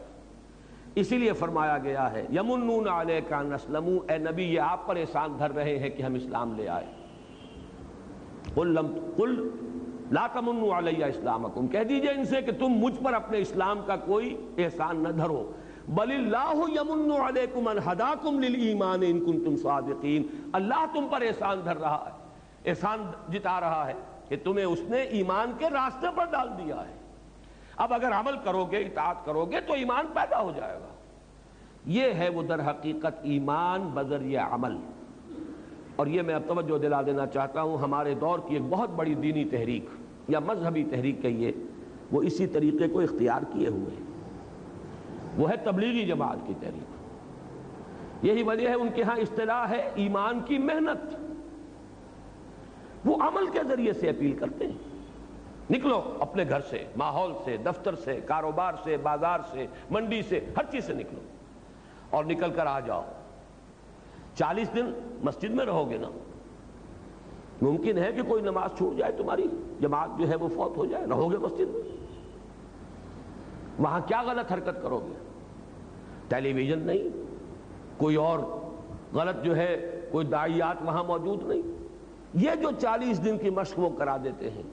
اسی لیے فرمایا گیا ہے یمنون علیک ان اسلموا، اے نبی یہ آپ پر احسان دھر رہے ہیں کہ ہم اسلام لے آئے. قل لا تمنوا علی اسلامکم، کہہ دیجئے ان سے کہ تم مجھ پر اپنے اسلام کا کوئی احسان نہ دھرو. بل اللہ یمن علیکم ان ہداکم للایمان ان کنتم صادقین. اللہ تم پر احسان دھر رہا ہے، احسان جتا رہا ہے کہ تمہیں اس نے ایمان کے راستے پر ڈال دیا ہے. اب اگر عمل کرو گے، اطاعت کرو گے تو ایمان پیدا ہو جائے گا. یہ ہے وہ در حقیقت ایمان بذریعہ عمل. اور یہ میں اب توجہ دلا دینا چاہتا ہوں، ہمارے دور کی ایک بہت بڑی دینی تحریک یا مذہبی تحریک کہیے، وہ اسی طریقے کو اختیار کیے ہوئے ہیں. وہ ہے تبلیغی جماعت کی تحریک. یہی وجہ ہے ان کے ہاں اصطلاح ہے ایمان کی محنت. وہ عمل کے ذریعے سے اپیل کرتے ہیں. نکلو اپنے گھر سے، ماحول سے، دفتر سے، کاروبار سے، بازار سے، منڈی سے، ہر چیز سے نکلو اور نکل کر آ جاؤ. 40 دن مسجد میں رہو گے نا، ممکن ہے کہ کوئی نماز چھوٹ جائے، تمہاری جماعت جو ہے وہ فوت ہو جائے، رہو گے مسجد میں. وہاں کیا غلط حرکت کرو گے؟ ٹیلی ویژن نہیں، کوئی اور غلط جو ہے کوئی داعیات وہاں موجود نہیں. یہ جو 40 دن کی مشق وہ کرا دیتے ہیں،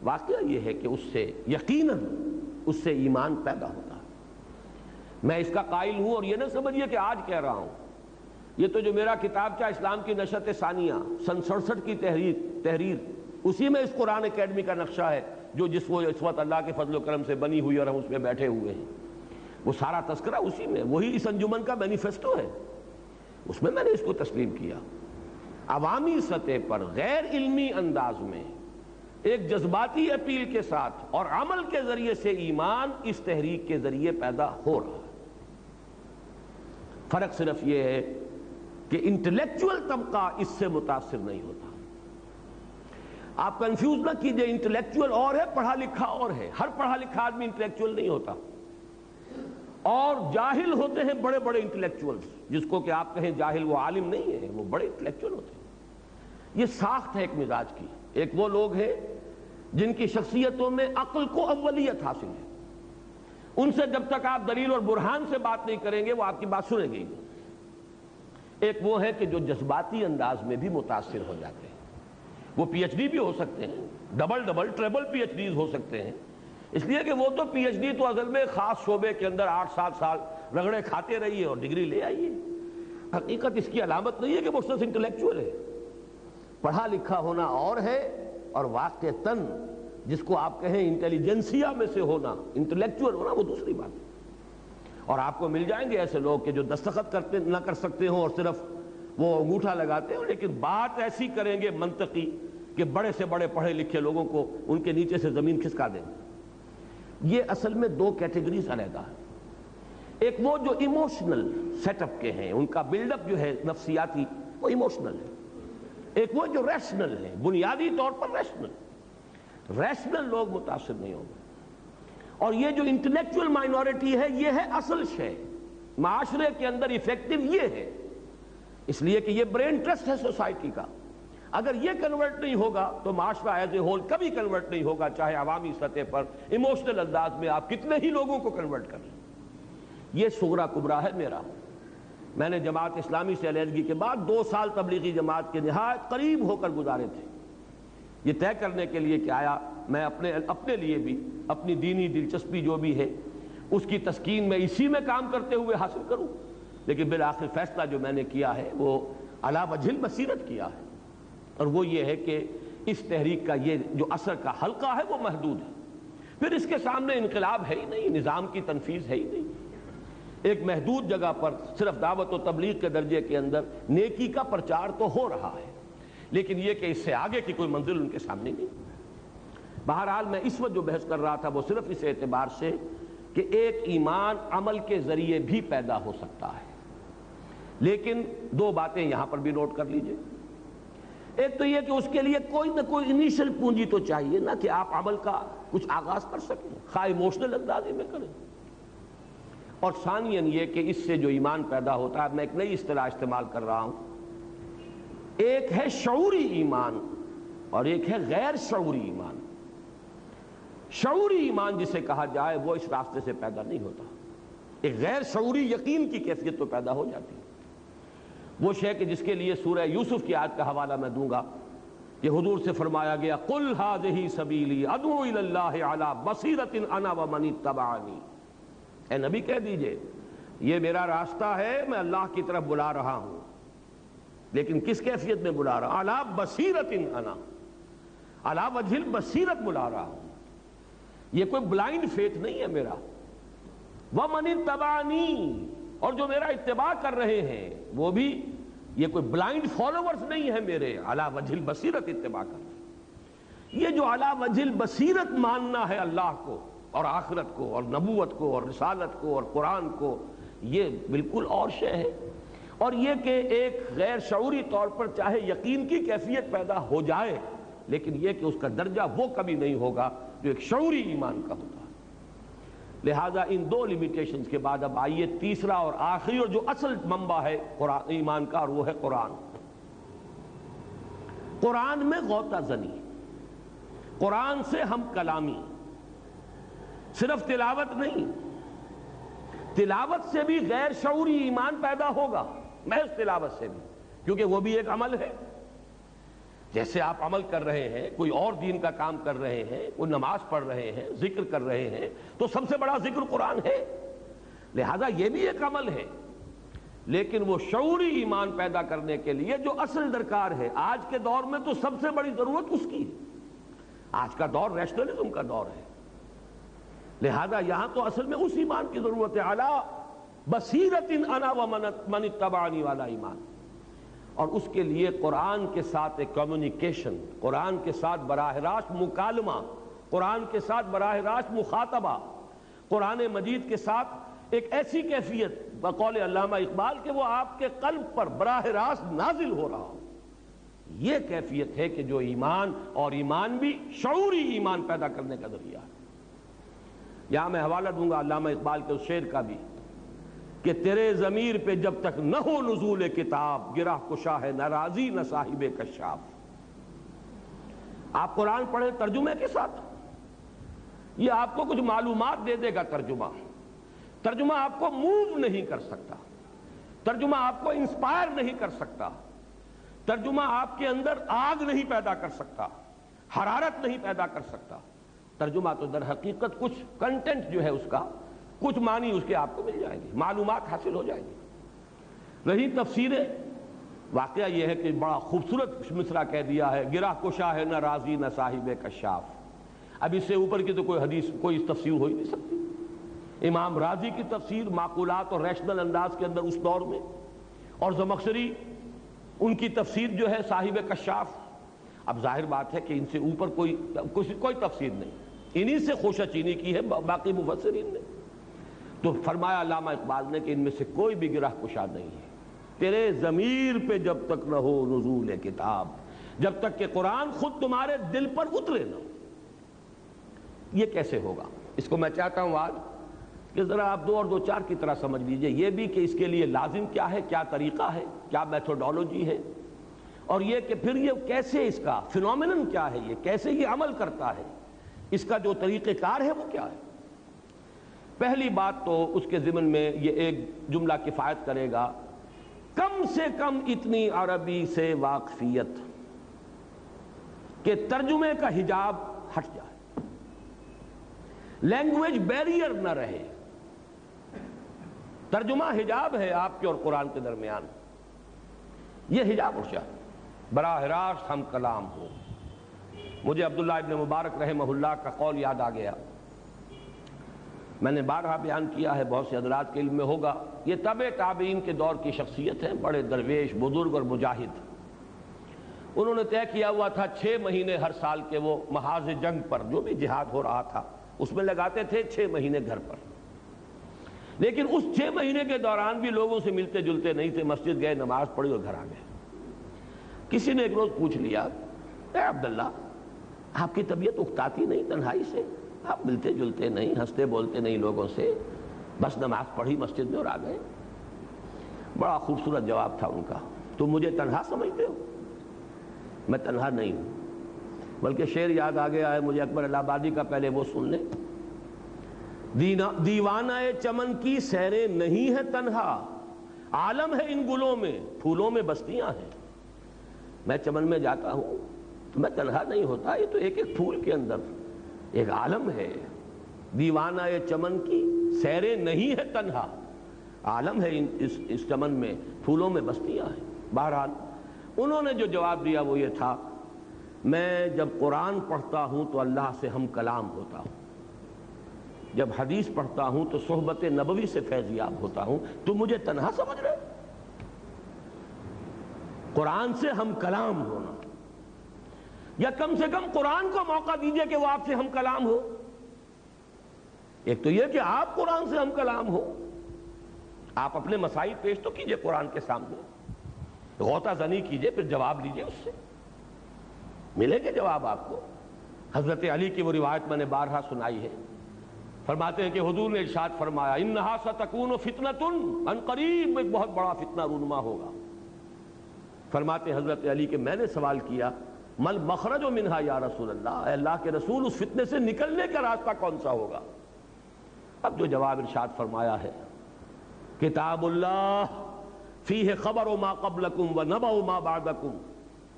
واقعہ یہ ہے کہ اس سے یقیناً اس سے ایمان پیدا ہوتا ہے. میں اس کا قائل ہوں، اور یہ نہ سمجھیے کہ آج کہہ رہا ہوں. یہ تو جو میرا کتابچہ اسلام کی نشت ثانیہ سن 67 کی تحریر، اسی میں اس قرآن اکیڈمی کا نقشہ ہے جو جس وقت اللہ کے فضل و کرم سے بنی ہوئی اور ہم اس میں بیٹھے ہوئے ہیں. وہ سارا تذکرہ اسی میں، وہی اس انجمن کا مینیفیسٹو ہے. اس میں نے اس کو تسلیم کیا. عوامی سطح پر غیر علمی انداز میں ایک جذباتی اپیل کے ساتھ اور عمل کے ذریعے سے ایمان اس تحریک کے ذریعے پیدا ہو رہا ہے. فرق صرف یہ ہے کہ انٹلیکچوئل طبقہ اس سے متاثر نہیں ہوتا. آپ کنفیوز نہ کیجئے، انٹلیکچوئل اور ہے، پڑھا لکھا اور ہے. ہر پڑھا لکھا آدمی انٹلیکچوئل نہیں ہوتا، اور جاہل ہوتے ہیں بڑے بڑے انٹلیکچوئلز. جس کو کہ آپ کہیں جاہل وہ عالم نہیں ہے، وہ بڑے انٹلیکچوئل ہوتے ہیں. یہ ساخت ہے ایک مزاج کی. ایک وہ لوگ ہیں جن کی شخصیتوں میں عقل کو اولیت حاصل ہے. ان سے جب تک آپ دلیل اور برہان سے بات نہیں کریں گے وہ آپ کی بات سنیں گے. ایک وہ ہے کہ جو جذباتی انداز میں بھی متاثر ہو جاتے ہیں. وہ پی ایچ ڈی بھی ہو سکتے ہیں، double treble P H Ds ہو سکتے ہیں. اس لیے کہ وہ تو پی ایچ ڈی تو اصل میں خاص شعبے کے اندر 8-7 سال رگڑے کھاتے رہیے اور ڈگری لے آئیے. حقیقت اس کی علامت نہیں ہے کہ وہ شخص انٹلیکچوئل ہے، پڑھا لکھا ہونا اور ہے، اور واقعتاً جس کو آپ کہیں انٹیلیجنسیا میں سے ہونا، انٹلیکچوئل ہونا، وہ دوسری بات ہے۔ اور آپ کو مل جائیں گے ایسے لوگ کہ جو دستخط کرتے نہ کر سکتے ہوں اور صرف وہ انگوٹھا لگاتے ہوں، لیکن بات ایسی کریں گے منطقی کہ بڑے سے بڑے پڑھے لکھے لوگوں کو ان کے نیچے سے زمین کھسکا دیں گے۔ یہ اصل میں دو کیٹیگریز علیحدہ ہیں، ایک وہ جو ایموشنل سیٹ اپ کے ہیں، ان کا بلڈ اپ جو ہے نفسیاتی وہ ایموشنل ہے، ایک وہ جو ریشنل ہے، بنیادی طور پر ریشنل لوگ متاثر نہیں ہوں گے، اور یہ جو انٹلیکچوئل مائنورٹی ہے یہ ہے اصل شے، معاشرے کے اندر ایفیکٹو یہ ہے، اس لیے کہ یہ برین ٹرسٹ ہے سوسائٹی کا۔ اگر یہ کنورٹ نہیں ہوگا تو معاشرہ ایز اے ہول کبھی کنورٹ نہیں ہوگا، چاہے عوامی سطح پر ایموشنل انداز میں آپ کتنے ہی لوگوں کو کنورٹ کر لیں۔ یہ صغرا کبرا ہے میرا۔ میں نے جماعت اسلامی سے علیحدگی کے بعد 2 سال تبلیغی جماعت کے نہایت قریب ہو کر گزارے تھے، یہ طے کرنے کے لیے کہ آیا میں اپنے لیے بھی اپنی دینی دلچسپی جو بھی ہے اس کی تسکین میں اسی میں کام کرتے ہوئے حاصل کروں، لیکن بالآخر فیصلہ جو میں نے کیا ہے وہ علی وجہ البصیرت کیا ہے، اور وہ یہ ہے کہ اس تحریک کا یہ جو اثر کا حلقہ ہے وہ محدود ہے، پھر اس کے سامنے انقلاب ہے ہی نہیں، نظام کی تنفیذ ہے ہی نہیں، ایک محدود جگہ پر صرف دعوت و تبلیغ کے درجے کے اندر نیکی کا پرچار تو ہو رہا ہے، لیکن یہ کہ اس سے آگے کی کوئی منزل ان کے سامنے نہیں۔ بہرحال میں اس وقت جو بحث کر رہا تھا وہ صرف اس اعتبار سے کہ ایک ایمان عمل کے ذریعے بھی پیدا ہو سکتا ہے، لیکن 2 باتیں یہاں پر بھی نوٹ کر لیجئے۔ ایک تو یہ کہ اس کے لیے کوئی نہ کوئی انیشل پونجی تو چاہیے نا، کہ آپ عمل کا کچھ آغاز کر سکیں، خواہ ایموشنل اندازے میں کریں، اور ثانیاً یہ کہ اس سے جو ایمان پیدا ہوتا ہے، میں ایک نئی اصطلاح استعمال کر رہا ہوں، ایک ہے شعوری ایمان اور ایک ہے غیر شعوری ایمان۔ شعوری ایمان جسے کہا جائے وہ اس راستے سے پیدا نہیں ہوتا، ایک غیر شعوری یقین کی کیفیت تو پیدا ہو جاتی ہے۔ وہ شے کہ جس کے لیے سورہ یوسف کی آیت کا حوالہ میں دوں گا کہ حضور سے فرمایا گیا قُلْ هَٰذِهِ سَبِيلِي أَدْعُو إِلَى اللَّهِ عَلَىٰ بَصِيرَةٍ أَنَا وَمَنِ اتَّبَعَنِي، اے نبی کہہ دیجئے یہ میرا راستہ ہے، میں اللہ کی طرف بلا رہا ہوں، لیکن کس کیفیت میں بلا رہا ہوں؟ عَلَىٰ بَصِيرَةٍ أَنَا، عَلَىٰ وَجْهِ الْبَصِيرَةِ بلا رہا ہوں، یہ کوئی بلائنڈ فیتھ نہیں ہے میرا۔ وَمَنِ اتَّبَعَنِي، اور جو میرا اتباع کر رہے ہیں وہ بھی یہ کوئی بلائنڈ فالوورز نہیں ہے میرے، علی وجہ البصیرت اتباع کر رہے ہیں۔ یہ جو علی وجہ البصیرت ماننا ہے اللہ کو اور آخرت کو اور نبوت کو اور رسالت کو اور قرآن کو، یہ بالکل اور شے ہے، اور یہ کہ ایک غیر شعوری طور پر چاہے یقین کی کیفیت پیدا ہو جائے، لیکن یہ کہ اس کا درجہ وہ کبھی نہیں ہوگا جو ایک شعوری ایمان کا ہوتا ہے۔ لہذا ان 2 لیمیٹیشنز کے بعد اب آئیے تیسرا اور آخری اور جو اصل منبع ہے ایمان کا، اور وہ ہے قرآن۔ قرآن میں غوطہ زنی، قرآن سے ہم کلامی، صرف تلاوت نہیں، تلاوت سے بھی غیر شعوری ایمان پیدا ہوگا، محض تلاوت سے بھی، کیونکہ وہ بھی ایک عمل ہے۔ جیسے آپ عمل کر رہے ہیں، کوئی اور دین کا کام کر رہے ہیں، کوئی نماز پڑھ رہے ہیں، ذکر کر رہے ہیں، تو سب سے بڑا ذکر قرآن ہے، لہذا یہ بھی ایک عمل ہے، لیکن وہ شعوری ایمان پیدا کرنے کے لیے جو اصل درکار ہے، آج کے دور میں تو سب سے بڑی ضرورت اس کی ہے۔ آج کا دور ریشنلزم کا دور ہے، لہذا یہاں تو اصل میں اس ایمان کی ضرورت ہے، علی بصیرت انا ومن اتبعنی والا ایمان، اور اس کے لیے قرآن کے ساتھ ایک کمیونیکیشن، قرآن کے ساتھ براہ راست مکالمہ، قرآن کے ساتھ براہ راست مخاطبہ، قرآن مجید کے ساتھ ایک ایسی کیفیت بقول علامہ اقبال کہ وہ آپ کے قلب پر براہ راست نازل ہو رہا ہو، یہ کیفیت ہے کہ جو ایمان، اور ایمان بھی شعوری ایمان پیدا کرنے کا ذریعہ ہے۔ یہاں میں حوالہ دوں گا علامہ اقبال کے اس شعر کا بھی کہ تیرے ضمیر پہ جب تک نہ ہو نزول کتاب، گرہ کشا ہے نہ راضی نہ صاحب کشاف۔ آپ قرآن پڑھیں ترجمے کے ساتھ، یہ آپ کو کچھ معلومات دے دے گا، ترجمہ آپ کو موو نہیں کر سکتا، ترجمہ آپ کو انسپائر نہیں کر سکتا، ترجمہ آپ کے اندر آگ نہیں پیدا کر سکتا، حرارت نہیں پیدا کر سکتا۔ ترجمہ تو در حقیقت کچھ کنٹینٹ جو ہے اس کا، کچھ معنی اس کے آپ کو مل جائیں گے، معلومات حاصل ہو جائیں گی۔ رہی تفسیریں، واقعہ یہ ہے کہ بڑا خوبصورت مصرع کہہ دیا ہے، گرہ کشا ہے نہ راضی نہ صاحب کشاف۔ اب اس سے اوپر کی تو کوئی حدیث، کوئی تفسیر ہو ہی نہیں سکتی۔ امام راضی کی تفسیر معقولات اور ریشنل انداز کے اندر اس دور میں، اور زمخشری ان کی تفسیر جو ہے صاحب کشاف۔ اب ظاہر بات ہے کہ ان سے اوپر کوئی تفسیر نہیں، انہی سے خوشہ چینی کی ہے باقی مفسرین نے۔ تو فرمایا علامہ اقبال نے کہ ان میں سے کوئی بھی گرہ کشا نہیں ہے۔ تیرے ضمیر پہ جب تک نہ ہو نزول کتاب، جب تک کہ قرآن خود تمہارے دل پر اترے نہ، یہ کیسے ہوگا؟ اس کو میں چاہتا ہوں آج کہ ذرا آپ 2 اور 2 4 کی طرح سمجھ لیجئے، یہ بھی کہ اس کے لیے لازم کیا ہے، کیا طریقہ ہے، کیا میتھوڈالوجی ہے، اور یہ کہ پھر یہ کیسے، اس کا فینومینن کیا ہے، یہ کیسے یہ عمل کرتا ہے، اس کا جو طریقہ کار ہے وہ کیا ہے۔ پہلی بات تو اس کے ضمن میں یہ ایک جملہ کفایت کرے گا، کم سے کم اتنی عربی سے واقفیت کہ ترجمے کا حجاب ہٹ جائے، لینگویج بیریئر نہ رہے۔ ترجمہ حجاب ہے آپ کے اور قرآن کے درمیان، یہ حجاب اٹھ جائے، براہ راست ہم کلام ہو۔ مجھے عبداللہ ابن مبارک رحمہ اللہ کا قول یاد آ گیا، میں نے بارہا بیان کیا ہے، بہت سے حضرات کے علم میں ہوگا، یہ تبع تابعین کے دور کی شخصیت ہیں، بڑے درویش، بزرگ اور مجاہد۔ انہوں نے طے کیا ہوا تھا 6 مہینے ہر سال کے وہ محاذ جنگ پر، جو بھی جہاد ہو رہا تھا اس میں لگاتے تھے، 6 مہینے گھر پر۔ لیکن اس 6 مہینے کے دوران بھی لوگوں سے ملتے جلتے نہیں تھے، مسجد گئے، نماز پڑھی اور گھر آ گئے۔ کسی نے ایک روز پوچھ لیا، اے عبداللہ آپ کی طبیعت اکتاتی نہیں تنہائی سے؟ آپ ملتے جلتے نہیں، ہنستے بولتے نہیں لوگوں سے، بس نماز پڑھی مسجد میں اور آ گئے۔ بڑا خوبصورت جواب تھا ان کا، تم مجھے تنہا سمجھتے ہو؟ میں تنہا نہیں ہوں، بلکہ شعر یاد آ گیا ہے مجھے اکبر الہ آبادی کا، پہلے وہ سن لیں۔ دیوانہ چمن کی سیریں نہیں ہے تنہا، عالم ہے ان گلوں میں، پھولوں میں بستیاں ہیں۔ میں چمن میں جاتا ہوں تو میں تنہا نہیں ہوتا، یہ تو ایک ایک پھول کے اندر ایک عالم ہے۔ دیوانہ چمن کی سیریں نہیں ہے تنہا، عالم ہے اس چمن میں، پھولوں میں بستیاں ہیں۔ بہرحال انہوں نے جو جواب دیا وہ یہ تھا، میں جب قرآن پڑھتا ہوں تو اللہ سے ہم کلام ہوتا ہوں، جب حدیث پڑھتا ہوں تو صحبت نبوی سے فیضیاب ہوتا ہوں، تم مجھے تنہا سمجھ رہے؟ قرآن سے ہم کلام ہونا، یا کم سے کم قرآن کو موقع دیجئے کہ وہ آپ سے ہم کلام ہو۔ ایک تو یہ کہ آپ قرآن سے ہم کلام ہو، آپ اپنے مسائل پیش تو کیجئے قرآن کے سامنے، غوطہ زنی کیجئے، پھر جواب لیجئے، اس سے ملے گے جواب آپ کو۔ حضرت علی کی وہ روایت میں نے بارہا سنائی ہے، فرماتے ہیں کہ حضور نے ارشاد فرمایا، انہا ستکون فتنۃ، ان قریب ایک بہت بڑا فتنہ رونما ہوگا۔ فرماتے حضرت علی کہ میں نے سوال کیا، مل مخرج منہا یا رسول اللہ، اے اللہ کے رسول اس فتنے سے نکلنے کا راستہ کون سا ہوگا؟ اب جو جواب ارشاد فرمایا ہے، کتاب اللہ فیہ خبر ما قبلکم و نبأ ما بعدکم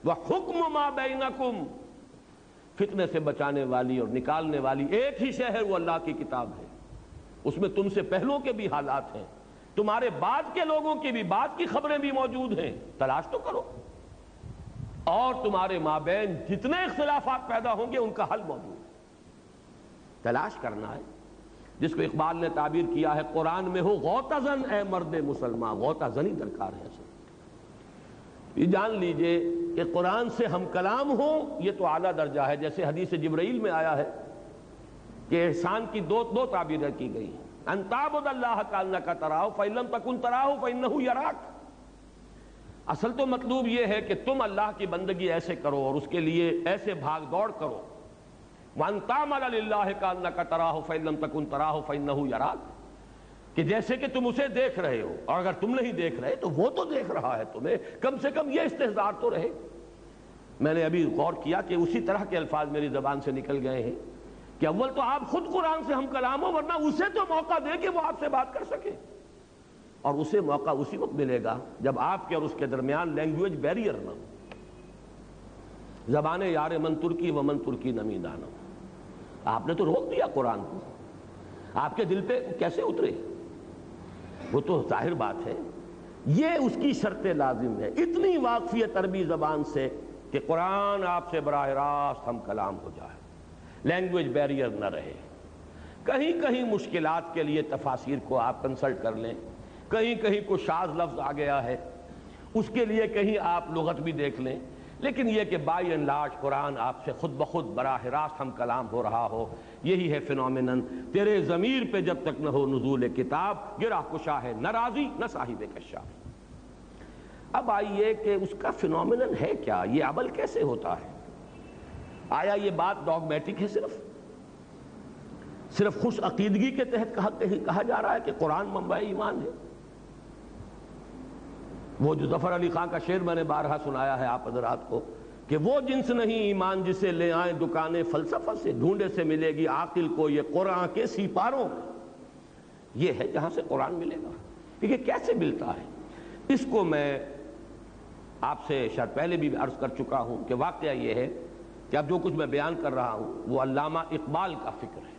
و حکم ما بینکم، فتنے سے بچانے والی اور نکالنے والی ایک ہی شے ہے، وہ اللہ کی کتاب ہے، اس میں تم سے پہلوں کے بھی حالات ہیں، تمہارے بعد کے لوگوں کی بھی بعد کی خبریں بھی موجود ہیں، تلاش تو کرو، اور تمہارے مابین جتنے اختلافات پیدا ہوں گے ان کا حل موجود ہے، تلاش کرنا ہے۔ جس کو اقبال نے تعبیر کیا ہے، قرآن میں ہو غوطہ زن اے مرد مسلمان، غوطہ زنی درکار ہے۔ یہ جان لیجئے کہ قرآن سے ہم کلام ہو، یہ تو اعلیٰ درجہ ہے، جیسے حدیث جبرائیل میں آیا ہے کہ احسان کی دو تعبیریں کی گئی ہیں، ان تعبد اللہ کانک تراہ فإن لم تکن تراہ فإنہ یراک۔ اصل تو مطلوب یہ ہے کہ تم اللہ کی بندگی ایسے کرو اور اس کے لیے ایسے بھاگ دوڑ کرو، وَأَن تَعْمَلَ لِلَّهِ كَأَنَّكَ تَرَاهُ فَإِن لَّمْ تَكُن تَرَاهُ فَإِنَّهُ يَرَاكَ، کہ جیسے کہ تم اسے دیکھ رہے ہو، اور اگر تم نہیں دیکھ رہے تو وہ تو دیکھ رہا ہے تمہیں، کم سے کم یہ استحضار تو رہے۔ میں نے ابھی غور کیا کہ اسی طرح کے الفاظ میری زبان سے نکل گئے ہیں کہ اول تو آپ خود قرآن سے ہم کلام ہو، ورنہ اسے تو موقع دے کہ وہ آپ سے بات کر سکے، اور اسے موقع اسی وقت ملے گا جب آپ کے اور اس کے درمیان لینگویج بیریئر نہ ہو۔ زبان یار من ترکی و من ترکی نمی دانا، آپ نے تو روک دیا قرآن کو، آپ کے دل پہ کیسے اترے؟ وہ تو ظاہر بات ہے یہ اس کی شرط لازم ہے، اتنی واقفیت عربی زبان سے کہ قرآن آپ سے براہ راست ہم کلام ہو جائے، لینگویج بیریئر نہ رہے۔ کہیں کہیں مشکلات کے لیے تفاسیر کو آپ کنسلٹ کر لیں، کہیں کہیں کوئی شاذ لفظ آ گیا ہے اس کے لیے کہیں آپ لغت بھی دیکھ لیں، لیکن یہ کہ بائی اینڈ لارج قرآن آپ سے خود بخود براہ راست ہم کلام ہو رہا ہو، یہی ہے فینومینن۔ تیرے ضمیر پہ جب تک نہ ہو نزول کتاب، گرہ کشا ہے نہ راضی نہ صاحب کشاف۔ اب آئیے کہ اس کا فینومینن ہے کیا، یہ عمل کیسے ہوتا ہے؟ آیا یہ بات ڈاگمیٹک ہے؟ صرف خوش عقیدگی کے تحت کہا جا رہا ہے کہ قرآن منبع ایمان ہے؟ وہ جو ظفر علی خان کا شعر میں نے بارہا سنایا ہے آپ حضرات کو کہ وہ جنس نہیں ایمان جسے لے آئیں دکانیں فلسفہ سے، ڈھونڈے سے ملے گی عاقل کو یہ قرآن کے سیپاروں میں۔ یہ ہے جہاں سے قرآن ملے گا۔ یہ کیسے ملتا ہے؟ اس کو میں آپ سے شاید پہلے بھی عرض کر چکا ہوں کہ واقعہ یہ ہے کہ اب جو کچھ میں بیان کر رہا ہوں وہ علامہ اقبال کا فکر ہے۔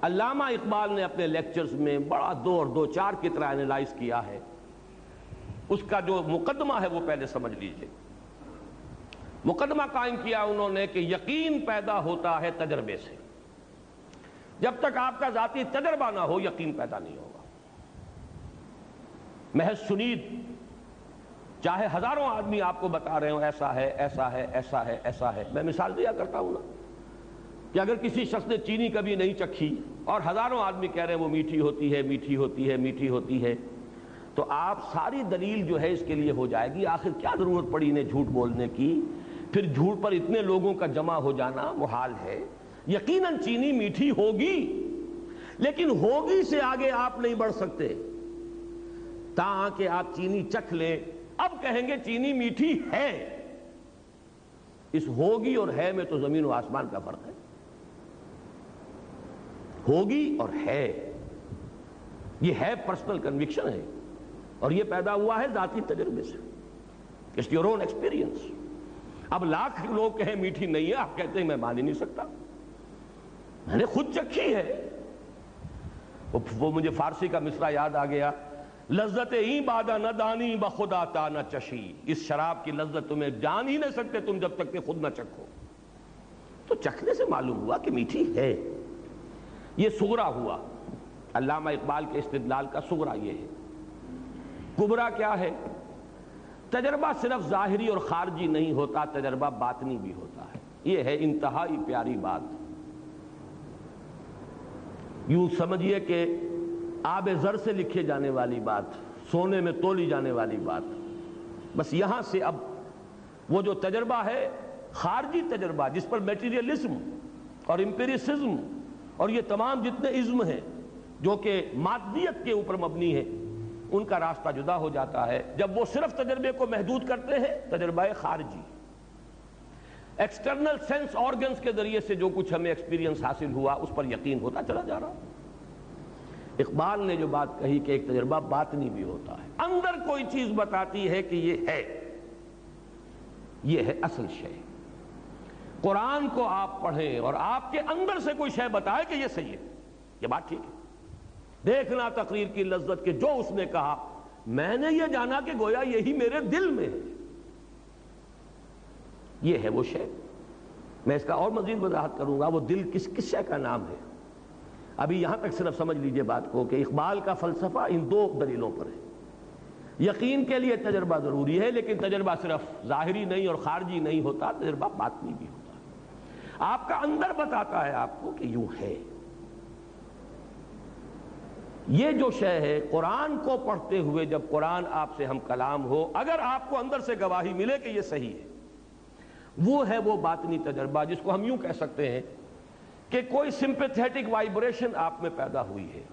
علامہ اقبال نے اپنے لیکچرز میں بڑا دو چار کی طرح انالائز کیا ہے۔ اس کا جو مقدمہ ہے وہ پہلے سمجھ لیجئے۔ مقدمہ قائم کیا انہوں نے کہ یقین پیدا ہوتا ہے تجربے سے، جب تک آپ کا ذاتی تجربہ نہ ہو یقین پیدا نہیں ہوگا۔ محض سنید چاہے ہزاروں آدمی آپ کو بتا رہے ہوں ایسا ہے ایسا ہے ایسا ہے ایسا ہے، میں مثال دیا کرتا ہوں نا کہ اگر کسی شخص نے چینی کبھی نہیں چکھی اور ہزاروں آدمی کہہ رہے ہیں وہ میٹھی ہوتی ہے میٹھی ہوتی ہے میٹھی ہوتی ہے، تو آپ ساری دلیل جو ہے اس کے لیے ہو جائے گی آخر کیا ضرورت پڑی انہیں جھوٹ بولنے کی، پھر جھوٹ پر اتنے لوگوں کا جمع ہو جانا محال ہے۔ یقیناً چینی میٹھی ہوگی، لیکن ہوگی سے آگے آپ نہیں بڑھ سکتے تاکہ آپ چینی چکھ لیں، اب کہیں گے چینی میٹھی ہے۔ اس ہوگی اور ہے میں تو زمین و آسمان کا فرق ہے۔ ہوگی اور ہے، یہ ہے پرسنل کنوکشن ہے، اور یہ پیدا ہوا ہے ذاتی تجربے سے۔ It's your own experience۔ اب لاکھ لوگ کہیں میٹھی نہیں ہے، آپ کہتے ہیں میں مان ہی نہیں سکتا، میں نے خود چکھی ہے۔ وہ مجھے فارسی کا مصرع یاد آ گیا، لذت ہی بادہ نہ دانی بخدا تا نہ چشی، اس شراب کی لذت تمہیں جان ہی نہیں سکتے تم جب تک کہ خود نہ چکھو۔ تو چکھنے سے معلوم ہوا کہ میٹھی ہے۔ یہ صغرا ہوا، علامہ اقبال کے استدلال کا صغرا یہ ہے۔ کبرا کیا ہے؟ تجربہ صرف ظاہری اور خارجی نہیں ہوتا، تجربہ باطنی بھی ہوتا ہے۔ یہ ہے انتہائی پیاری بات۔ یوں سمجھیے کہ آب زر سے لکھے جانے والی بات، سونے میں تولی جانے والی بات، بس یہاں سے اب وہ جو تجربہ ہے خارجی تجربہ جس پر میٹیریلزم اور امپیریسزم اور یہ تمام جتنے ازم ہیں جو کہ مادیت کے اوپر مبنی ہیں، ان کا راستہ جدا ہو جاتا ہے جب وہ صرف تجربے کو محدود کرتے ہیں۔ تجربہ خارجی ایکسٹرنل سینس آرگنز کے ذریعے سے جو کچھ ہمیں ایکسپیرینس حاصل ہوا اس پر یقین ہوتا چلا جا رہا۔ اقبال نے جو بات کہی کہ ایک تجربہ باطنی بھی ہوتا ہے، اندر کوئی چیز بتاتی ہے کہ یہ ہے اصل شے۔ قرآن کو آپ پڑھیں اور آپ کے اندر سے کوئی شے بتائے کہ یہ صحیح ہے، یہ بات ٹھیک ہے۔ دیکھنا تقریر کی لذت کہ جو اس نے کہا میں نے یہ جانا کہ گویا یہی میرے دل میں ہے، یہ ہے وہ شے۔ میں اس کا اور مزید وضاحت کروں گا وہ دل کس شے کا نام ہے۔ ابھی یہاں تک صرف سمجھ لیجئے بات کو کہ اقبال کا فلسفہ ان دو دلیلوں پر ہے۔ یقین کے لیے تجربہ ضروری ہے، لیکن تجربہ صرف ظاہری نہیں اور خارجی نہیں ہوتا، تجربہ باطنی بھی ہوتا ہے۔ آپ کا اندر بتاتا ہے آپ کو کہ یوں ہے۔ یہ جو شے ہے قرآن کو پڑھتے ہوئے جب قرآن آپ سے ہم کلام ہو، اگر آپ کو اندر سے گواہی ملے کہ یہ صحیح ہے، وہ ہے وہ باطنی تجربہ جس کو ہم یوں کہہ سکتے ہیں کہ کوئی سمپیتھیٹک وائبریشن آپ میں پیدا ہوئی ہے۔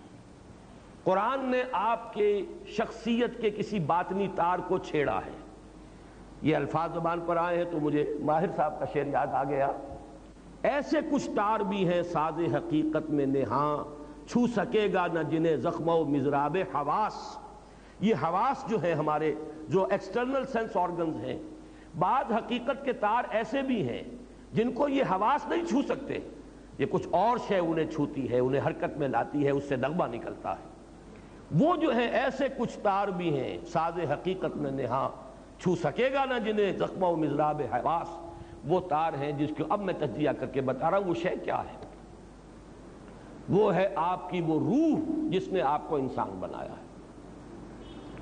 قرآن نے آپ کے شخصیت کے کسی باطنی تار کو چھیڑا ہے۔ یہ الفاظ زبان پر آئے ہیں تو مجھے ماہر صاحب کا شعر یاد آ گیا، ایسے کچھ تار بھی ہیں ساز حقیقت میں نہاں، چھو سکے گا نہ جنہیں زخم و مضراب حواس۔ یہ حواس جو ہیں ہمارے جو ایکسٹرنل سینس آرگنز ہیں، بعض حقیقت کے تار ایسے بھی ہیں جن کو یہ حواس نہیں چھو سکتے، یہ کچھ اور شے انہیں چھوتی ہے، انہیں حرکت میں لاتی ہے، اس سے نغمہ نکلتا ہے۔ وہ جو ہیں ایسے کچھ تار بھی ہیں ساز حقیقت میں نہا چھو سکے گا نہ جنہیں زخمہ و مضراب حواس، وہ تار ہیں جس کو اب میں تجزیہ کر کے بتا رہا ہوں وہ شے کیا ہے۔ وہ ہے آپ کی وہ روح جس نے آپ کو انسان بنایا ہے،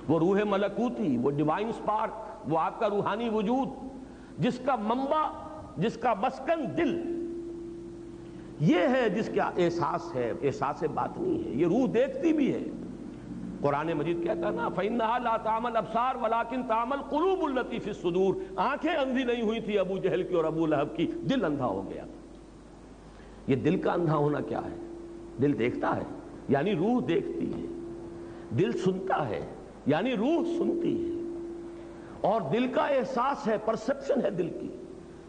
وہ روح ملکوتی، وہ ڈیوائن سپارک، وہ آپ کا روحانی وجود جس کا منبع، جس کا مسکن دل، یہ ہے جس کا احساس ہے، احساس باطنی ہے، یہ روح دیکھتی بھی ہے۔ قرآن مجید کہتا ہے نا فَإِنَّهَا لَا تَعْمَى الْأَبْصَارُ وَلَٰكِن تَعْمَى الْقُلُوبُ الَّتِي فِي الصُّدُورِ، آنکھیں اندھی نہیں ہوئی تھی ابو جہل کی اور ابو لہب کی، دل اندھا ہو گیا۔ یہ دل کا اندھا ہونا کیا ہے؟ دل دیکھتا ہے یعنی روح دیکھتی ہے، دل سنتا ہے یعنی روح سنتی ہے، اور دل کا احساس ہے، پرسپشن ہے دل کی،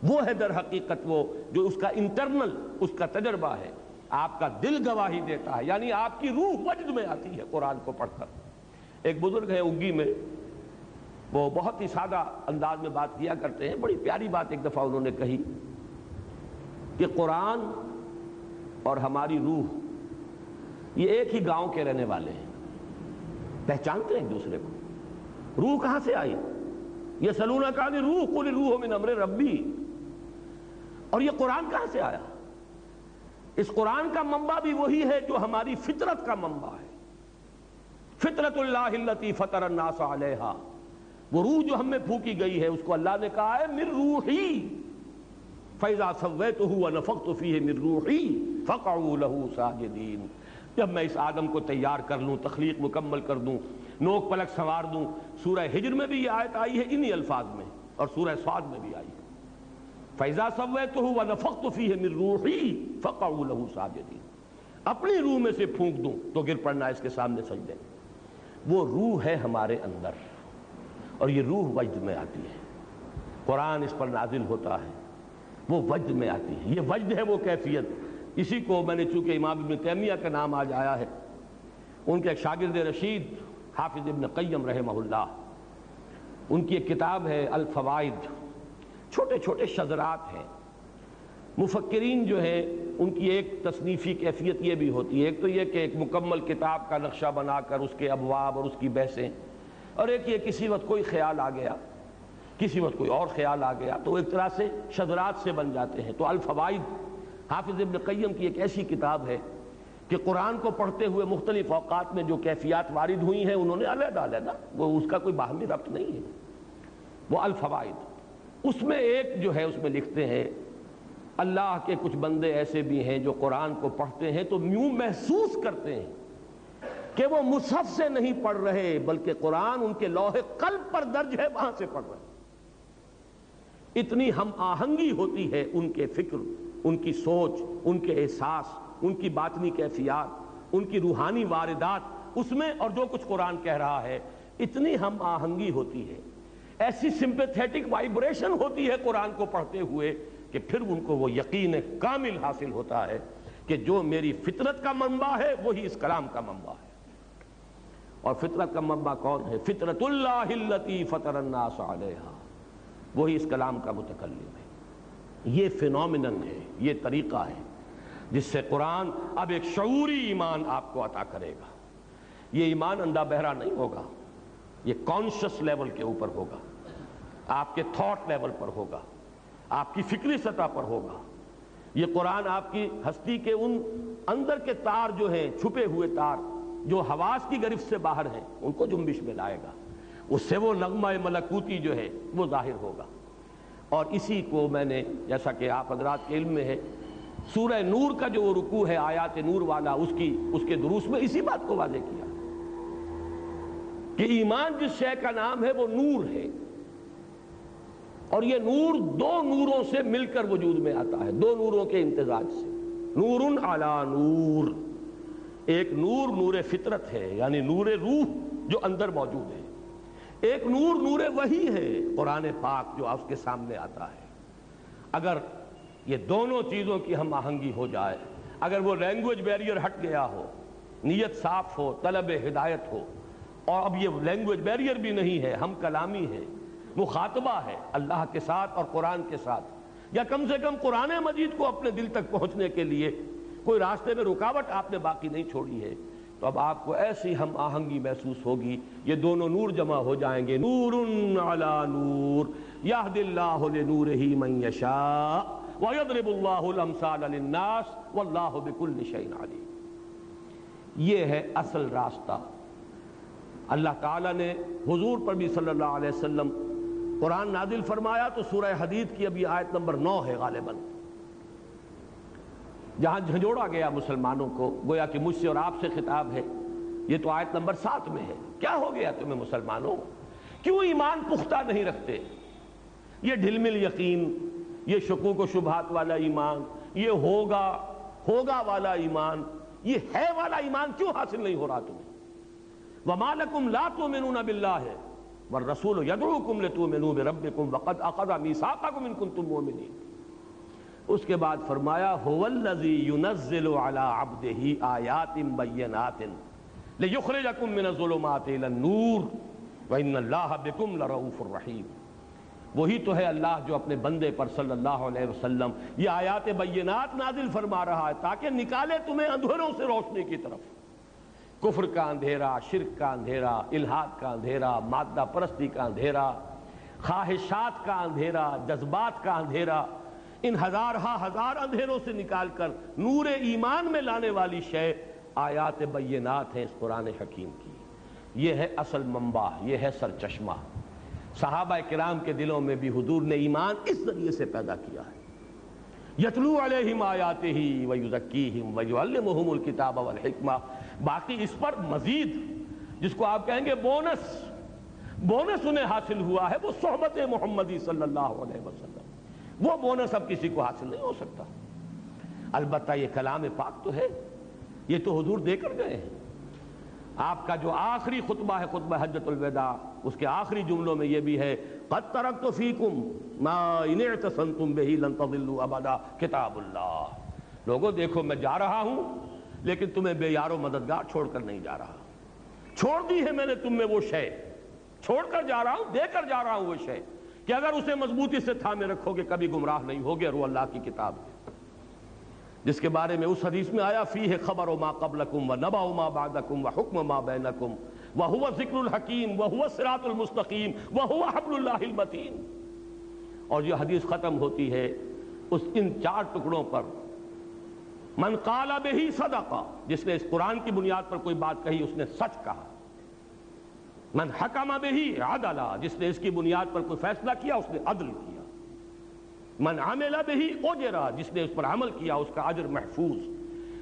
وہ ہے در حقیقت وہ جو اس کا انٹرنل، اس کا تجربہ ہے۔ آپ کا دل گواہی دیتا ہے، یعنی آپ کی روح وجد میں آتی ہے قرآن کو پڑھ کر۔ ایک بزرگ ہے اگی میں، وہ بہت ہی سادہ انداز میں بات کیا کرتے ہیں، بڑی پیاری بات ایک دفعہ انہوں نے کہی کہ قرآن اور ہماری روح یہ ایک ہی گاؤں کے رہنے والے ہیں، پہچانتے ہیں ایک دوسرے کو۔ روح کہاں سے آئی؟ یسألونک عن الروح قل الروح من امر ربی، اور یہ قرآن کہاں سے آیا؟ اس قرآن کا منبع بھی وہی ہے جو ہماری فطرت کا منبع ہے، فطرت اللہ التی فطر الناس علیہا، وہ روح جو ہم میں پھونکی گئی ہے اس کو اللہ نے کہا ہے من روحی فَإِذَا سَوَّيْتُهُ وَنَفَخْتُ فِيهِ مِن رُوحِي فَقَعُوا لَهُ سَاجِدِينَ۔ جب میں اس آدم کو تیار کر لوں، تخلیق مکمل کر دوں، نوک پلک سنوار دوں، سورہ ہجر میں بھی یہ آیت آئی ہے انہی الفاظ میں، اور سورہ صاد میں بھی آئی ہے فَإِذَا سَوَّيْتُهُ وَنَفَخْتُ فِيهِ مِن رُوحِي فَقَعُوا لَهُ سَاجِدِينَ، اپنی روح میں سے پھونک دوں تو گر پڑنا اس کے سامنے سجدے۔ وہ روح ہے ہمارے اندر، اور یہ روح وجد میں آتی ہے، قرآن اس پر نازل ہوتا ہے، وہ وجد میں آتی ہے، یہ وجد ہے وہ کیفیت۔ اسی کو میں نے چونکہ امام ابن تیمیہ کا نام آج آیا ہے، ان کے ایک شاگرد رشید حافظ ابن قیم رحمہ اللہ، ان کی ایک کتاب ہے الفوائد، چھوٹے چھوٹے شذرات ہیں۔ مفکرین جو ہیں ان کی ایک تصنیفی کیفیت یہ بھی ہوتی ہے، ایک تو یہ کہ ایک مکمل کتاب کا نقشہ بنا کر اس کے ابواب اور اس کی بحثیں، اور ایک یہ کسی وقت کوئی خیال آ گیا، کسی وقت کوئی اور خیال آ گیا تو ایک طرح سے شذرات سے بن جاتے ہیں۔ تو الفوائد حافظ ابن قیم کی ایک ایسی کتاب ہے کہ قرآن کو پڑھتے ہوئے مختلف اوقات میں جو کیفیات وارد ہوئی ہیں انہوں نے علیحدہ علیحدہ، وہ اس کا کوئی باہمی ربط نہیں ہے، وہ الفوائد۔ اس میں ایک جو ہے اس میں لکھتے ہیں اللہ کے کچھ بندے ایسے بھی ہیں جو قرآن کو پڑھتے ہیں تو یوں محسوس کرتے ہیں کہ وہ مصحف سے نہیں پڑھ رہے بلکہ قرآن ان کے لوح قلب پر درج ہے، وہاں سے پڑھ رہے ہیں۔ اتنی ہم آہنگی ہوتی ہے ان کے فکر، ان کی سوچ، ان کے احساس، ان کی باطنی کیفیات، ان کی روحانی واردات اس میں، اور جو کچھ قرآن کہہ رہا ہے، اتنی ہم آہنگی ہوتی ہے، ایسی سمپیتھیٹک وائبریشن ہوتی ہے قرآن کو پڑھتے ہوئے کہ پھر ان کو وہ یقین کامل حاصل ہوتا ہے کہ جو میری فطرت کا منبع ہے وہی اس کلام کا منبع ہے۔ اور فطرت کا منبع کون ہے؟ فطرت اللہ التی فطر الناس علیہا، وہی اس کلام کا متکلم ہے۔ یہ فینومینن ہے، یہ طریقہ ہے جس سے قرآن اب ایک شعوری ایمان آپ کو عطا کرے گا۔ یہ ایمان اندھا بہرا نہیں ہوگا، یہ کانشس لیول کے اوپر ہوگا، آپ کے تھاٹ لیول پر ہوگا، آپ کی فکری سطح پر ہوگا۔ یہ قرآن آپ کی ہستی کے ان اندر کے تار جو ہیں، چھپے ہوئے تار جو حواس کی گرفت سے باہر ہیں، ان کو جنبش میں لائے گا، اس سے وہ نغمہ ملکوتی جو ہے وہ ظاہر ہوگا۔ اور اسی کو میں نے، جیسا کہ آپ حضرات کے علم میں ہے، سورہ نور کا جو رکوع ہے آیات نور والا، اس کے دروس میں اسی بات کو واضح کیا کہ ایمان جس شے کا نام ہے وہ نور ہے، اور یہ نور دو نوروں سے مل کر وجود میں آتا ہے، دو نوروں کے امتزاج سے، نور علی نور۔ ایک نور نور فطرت ہے، یعنی نور روح جو اندر موجود ہے، ایک نور نور وحی ہے، قرآن پاک جو اس کے سامنے آتا ہے۔ اگر یہ دونوں چیزوں کی ہم آہنگی ہو جائے، اگر وہ لینگویج بیریئر ہٹ گیا ہو، نیت صاف ہو، طلب ہدایت ہو، اور اب یہ لینگویج بیریئر بھی نہیں ہے، ہم کلامی ہے، مخاطبہ ہے اللہ کے ساتھ اور قرآن کے ساتھ، یا کم سے کم قرآن مجید کو اپنے دل تک پہنچنے کے لیے کوئی راستے میں رکاوٹ آپ نے باقی نہیں چھوڑی ہے، تو اب آپ کو ایسی ہم آہنگی محسوس ہوگی، یہ دونوں نور جمع ہو جائیں گے، نور علی نور یہد اللہ لنورہ من یشاء ویضرب اللہ الامثال للناس واللہ بکل شیء علیم۔ یہ ہے اصل راستہ۔ اللہ تعالیٰ نے حضور پر بھی صلی اللہ علیہ وسلم قرآن نازل فرمایا تو سورہ حدید کی ابھی آیت نمبر 9 ہے غالباً، جہاں جھنجھوڑا گیا مسلمانوں کو، گویا کہ مجھ سے اور آپ سے خطاب ہے۔ یہ تو آیت نمبر 7 میں ہے۔ کیا ہو گیا تمہیں مسلمانوں؟ کیوں ایمان پختہ نہیں رکھتے؟ یہ ڈھل مل یقین، یہ شکوک و شبہات والا ایمان، یہ ہوگا والا ایمان، یہ ہے والا ایمان کیوں حاصل نہیں ہو رہا تمہیں؟ وَمَا لَكُمْ لَا تُؤْمِنُونَ بِاللَّهِ وَالرَّسُولُ يَدْعُوكُمْ لِتُؤْمِنُوا بِرَبِّكُمْ وَقَدْ أَخَذَ مِيثَاقَكُمْ إِن كُنتُم مُؤْمِنِينَ۔ اس کے بعد فرمایا هُوَ الَّذِي يُنَزِّلُ عَلَىٰ عَبْدِهِ آيَاتٍ بَيِّنَاتٍ لِيُخْرِجَكُم مِّنَ الظُّلُمَاتِ إِلَى النُّورِ وَإِنَّ اللَّهَ بِكُمْ لَرَءُوفٌ رَحِيمٌ۔ وہی تو ہے اللہ جو اپنے بندے پر صلی اللہ علیہ وسلم یہ آیات بینات نازل فرما رہا ہے تاکہ نکالے تمہیں اندھیروں سے روشنی کی طرف۔ کفر کا اندھیرا، شرک کا اندھیرا، الحاد کا اندھیرا، مادہ پرستی کا اندھیرا، خواہشات کا اندھیرا، جذبات کا اندھیرا، ان ہزار اندھیروں سے نکال کر نور ایمان میں لانے والی شے آیات بینات ہیں اس قرآن حکیم کی۔ یہ ہے اصل منبع، یہ ہے سرچشمہ۔ صحابہ کرام کے دلوں میں بھی حضور نے ایمان اس ذریعے سے پیدا کیا ہے۔ یتلو علیہم آیاتہ ویزکیہم ویعلمہم الکتاب والحکمہ۔ باقی اس پر مزید جس کو آپ کہیں گے بونس انہیں حاصل ہوا ہے وہ صحبت محمدی صلی اللہ علیہ وسلم۔ وہ بونس اب کسی کو حاصل نہیں ہو سکتا۔ البتہ یہ کلام پاک تو ہے، یہ تو حضور دے کر گئے ہیں۔ آپ کا جو آخری خطبہ ہے خطبہ حجۃ الوداع، اس کے آخری جملوں میں یہ بھی ہے قد ترکت فیکم ما ان اعتصمتم بہ لن تضلوا ابدا کتاب اللہ۔ لوگوں دیکھو میں جا رہا ہوں لیکن تمہیں بے یار و مددگار چھوڑ کر نہیں جا رہا۔ چھوڑ دی ہے میں نے تم میں وہ شے، چھوڑ کر جا رہا ہوں، دے کر جا رہا ہوں وہ شے کہ اگر اسے مضبوطی سے تھامے رکھو گے کبھی گمراہ نہیں ہوگے۔ اور وہ اللہ کی کتاب ہے جس کے بارے میں اس حدیث میں آیا فیہ خبر ما قبلکم ونبأ ما بعدکم وحکم ما بینکم وہو ذکر الحکیم وہو الصراط المستقیم وہو حبل اللہ المتین۔ اور یہ حدیث ختم ہوتی ہے ان 4 ٹکڑوں پر، من قال بہ صدقہ، جس نے اس قرآن کی بنیاد پر کوئی بات کہی اس نے سچ کہا۔ من حکم بہ عدل، جس نے اس کی بنیاد پر کوئی فیصلہ کیا اس نے عدل کیا۔ من عمل بہ اجر، جس نے اس پر عمل کیا اس کا اجر محفوظ۔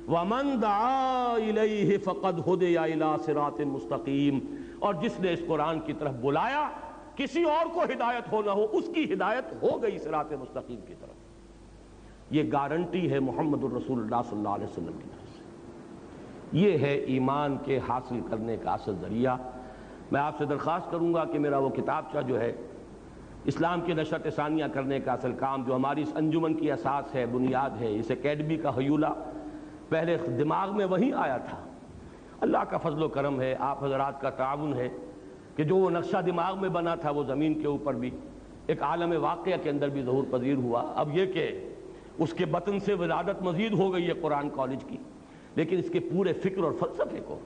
ومن دعا الیہ فقد ہدی الی صراط مستقیم، اور جس نے اس قرآن کی طرف بلایا کسی اور کو ہدایت ہو نہ ہو اس کی ہدایت ہو گئی صراط مستقیم کی طرف۔ یہ گارنٹی ہے محمد الرسول اللہ صلی اللہ علیہ وسلم کی طرف سے۔ یہ ہے ایمان کے حاصل کرنے کا اصل ذریعہ۔ میں آپ سے درخواست کروں گا کہ میرا وہ کتابچہ جو ہے اسلام کی نشرت ثانیہ کرنے کا اصل کام جو ہماری اس انجمن کی اساس ہے، بنیاد ہے، اس اکیڈمی کا حیولہ پہلے دماغ میں وہیں آیا تھا۔ اللہ کا فضل و کرم ہے، آپ حضرات کا تعاون ہے کہ جو وہ نقشہ دماغ میں بنا تھا وہ زمین کے اوپر بھی ایک عالم واقعہ کے اندر بھی ظہور پذیر ہوا۔ اب یہ کہ اس کے بطن سے ولادت مزید ہو گئی ہے قرآن کالج کی، لیکن اس کے پورے فکر اور فلسفے کو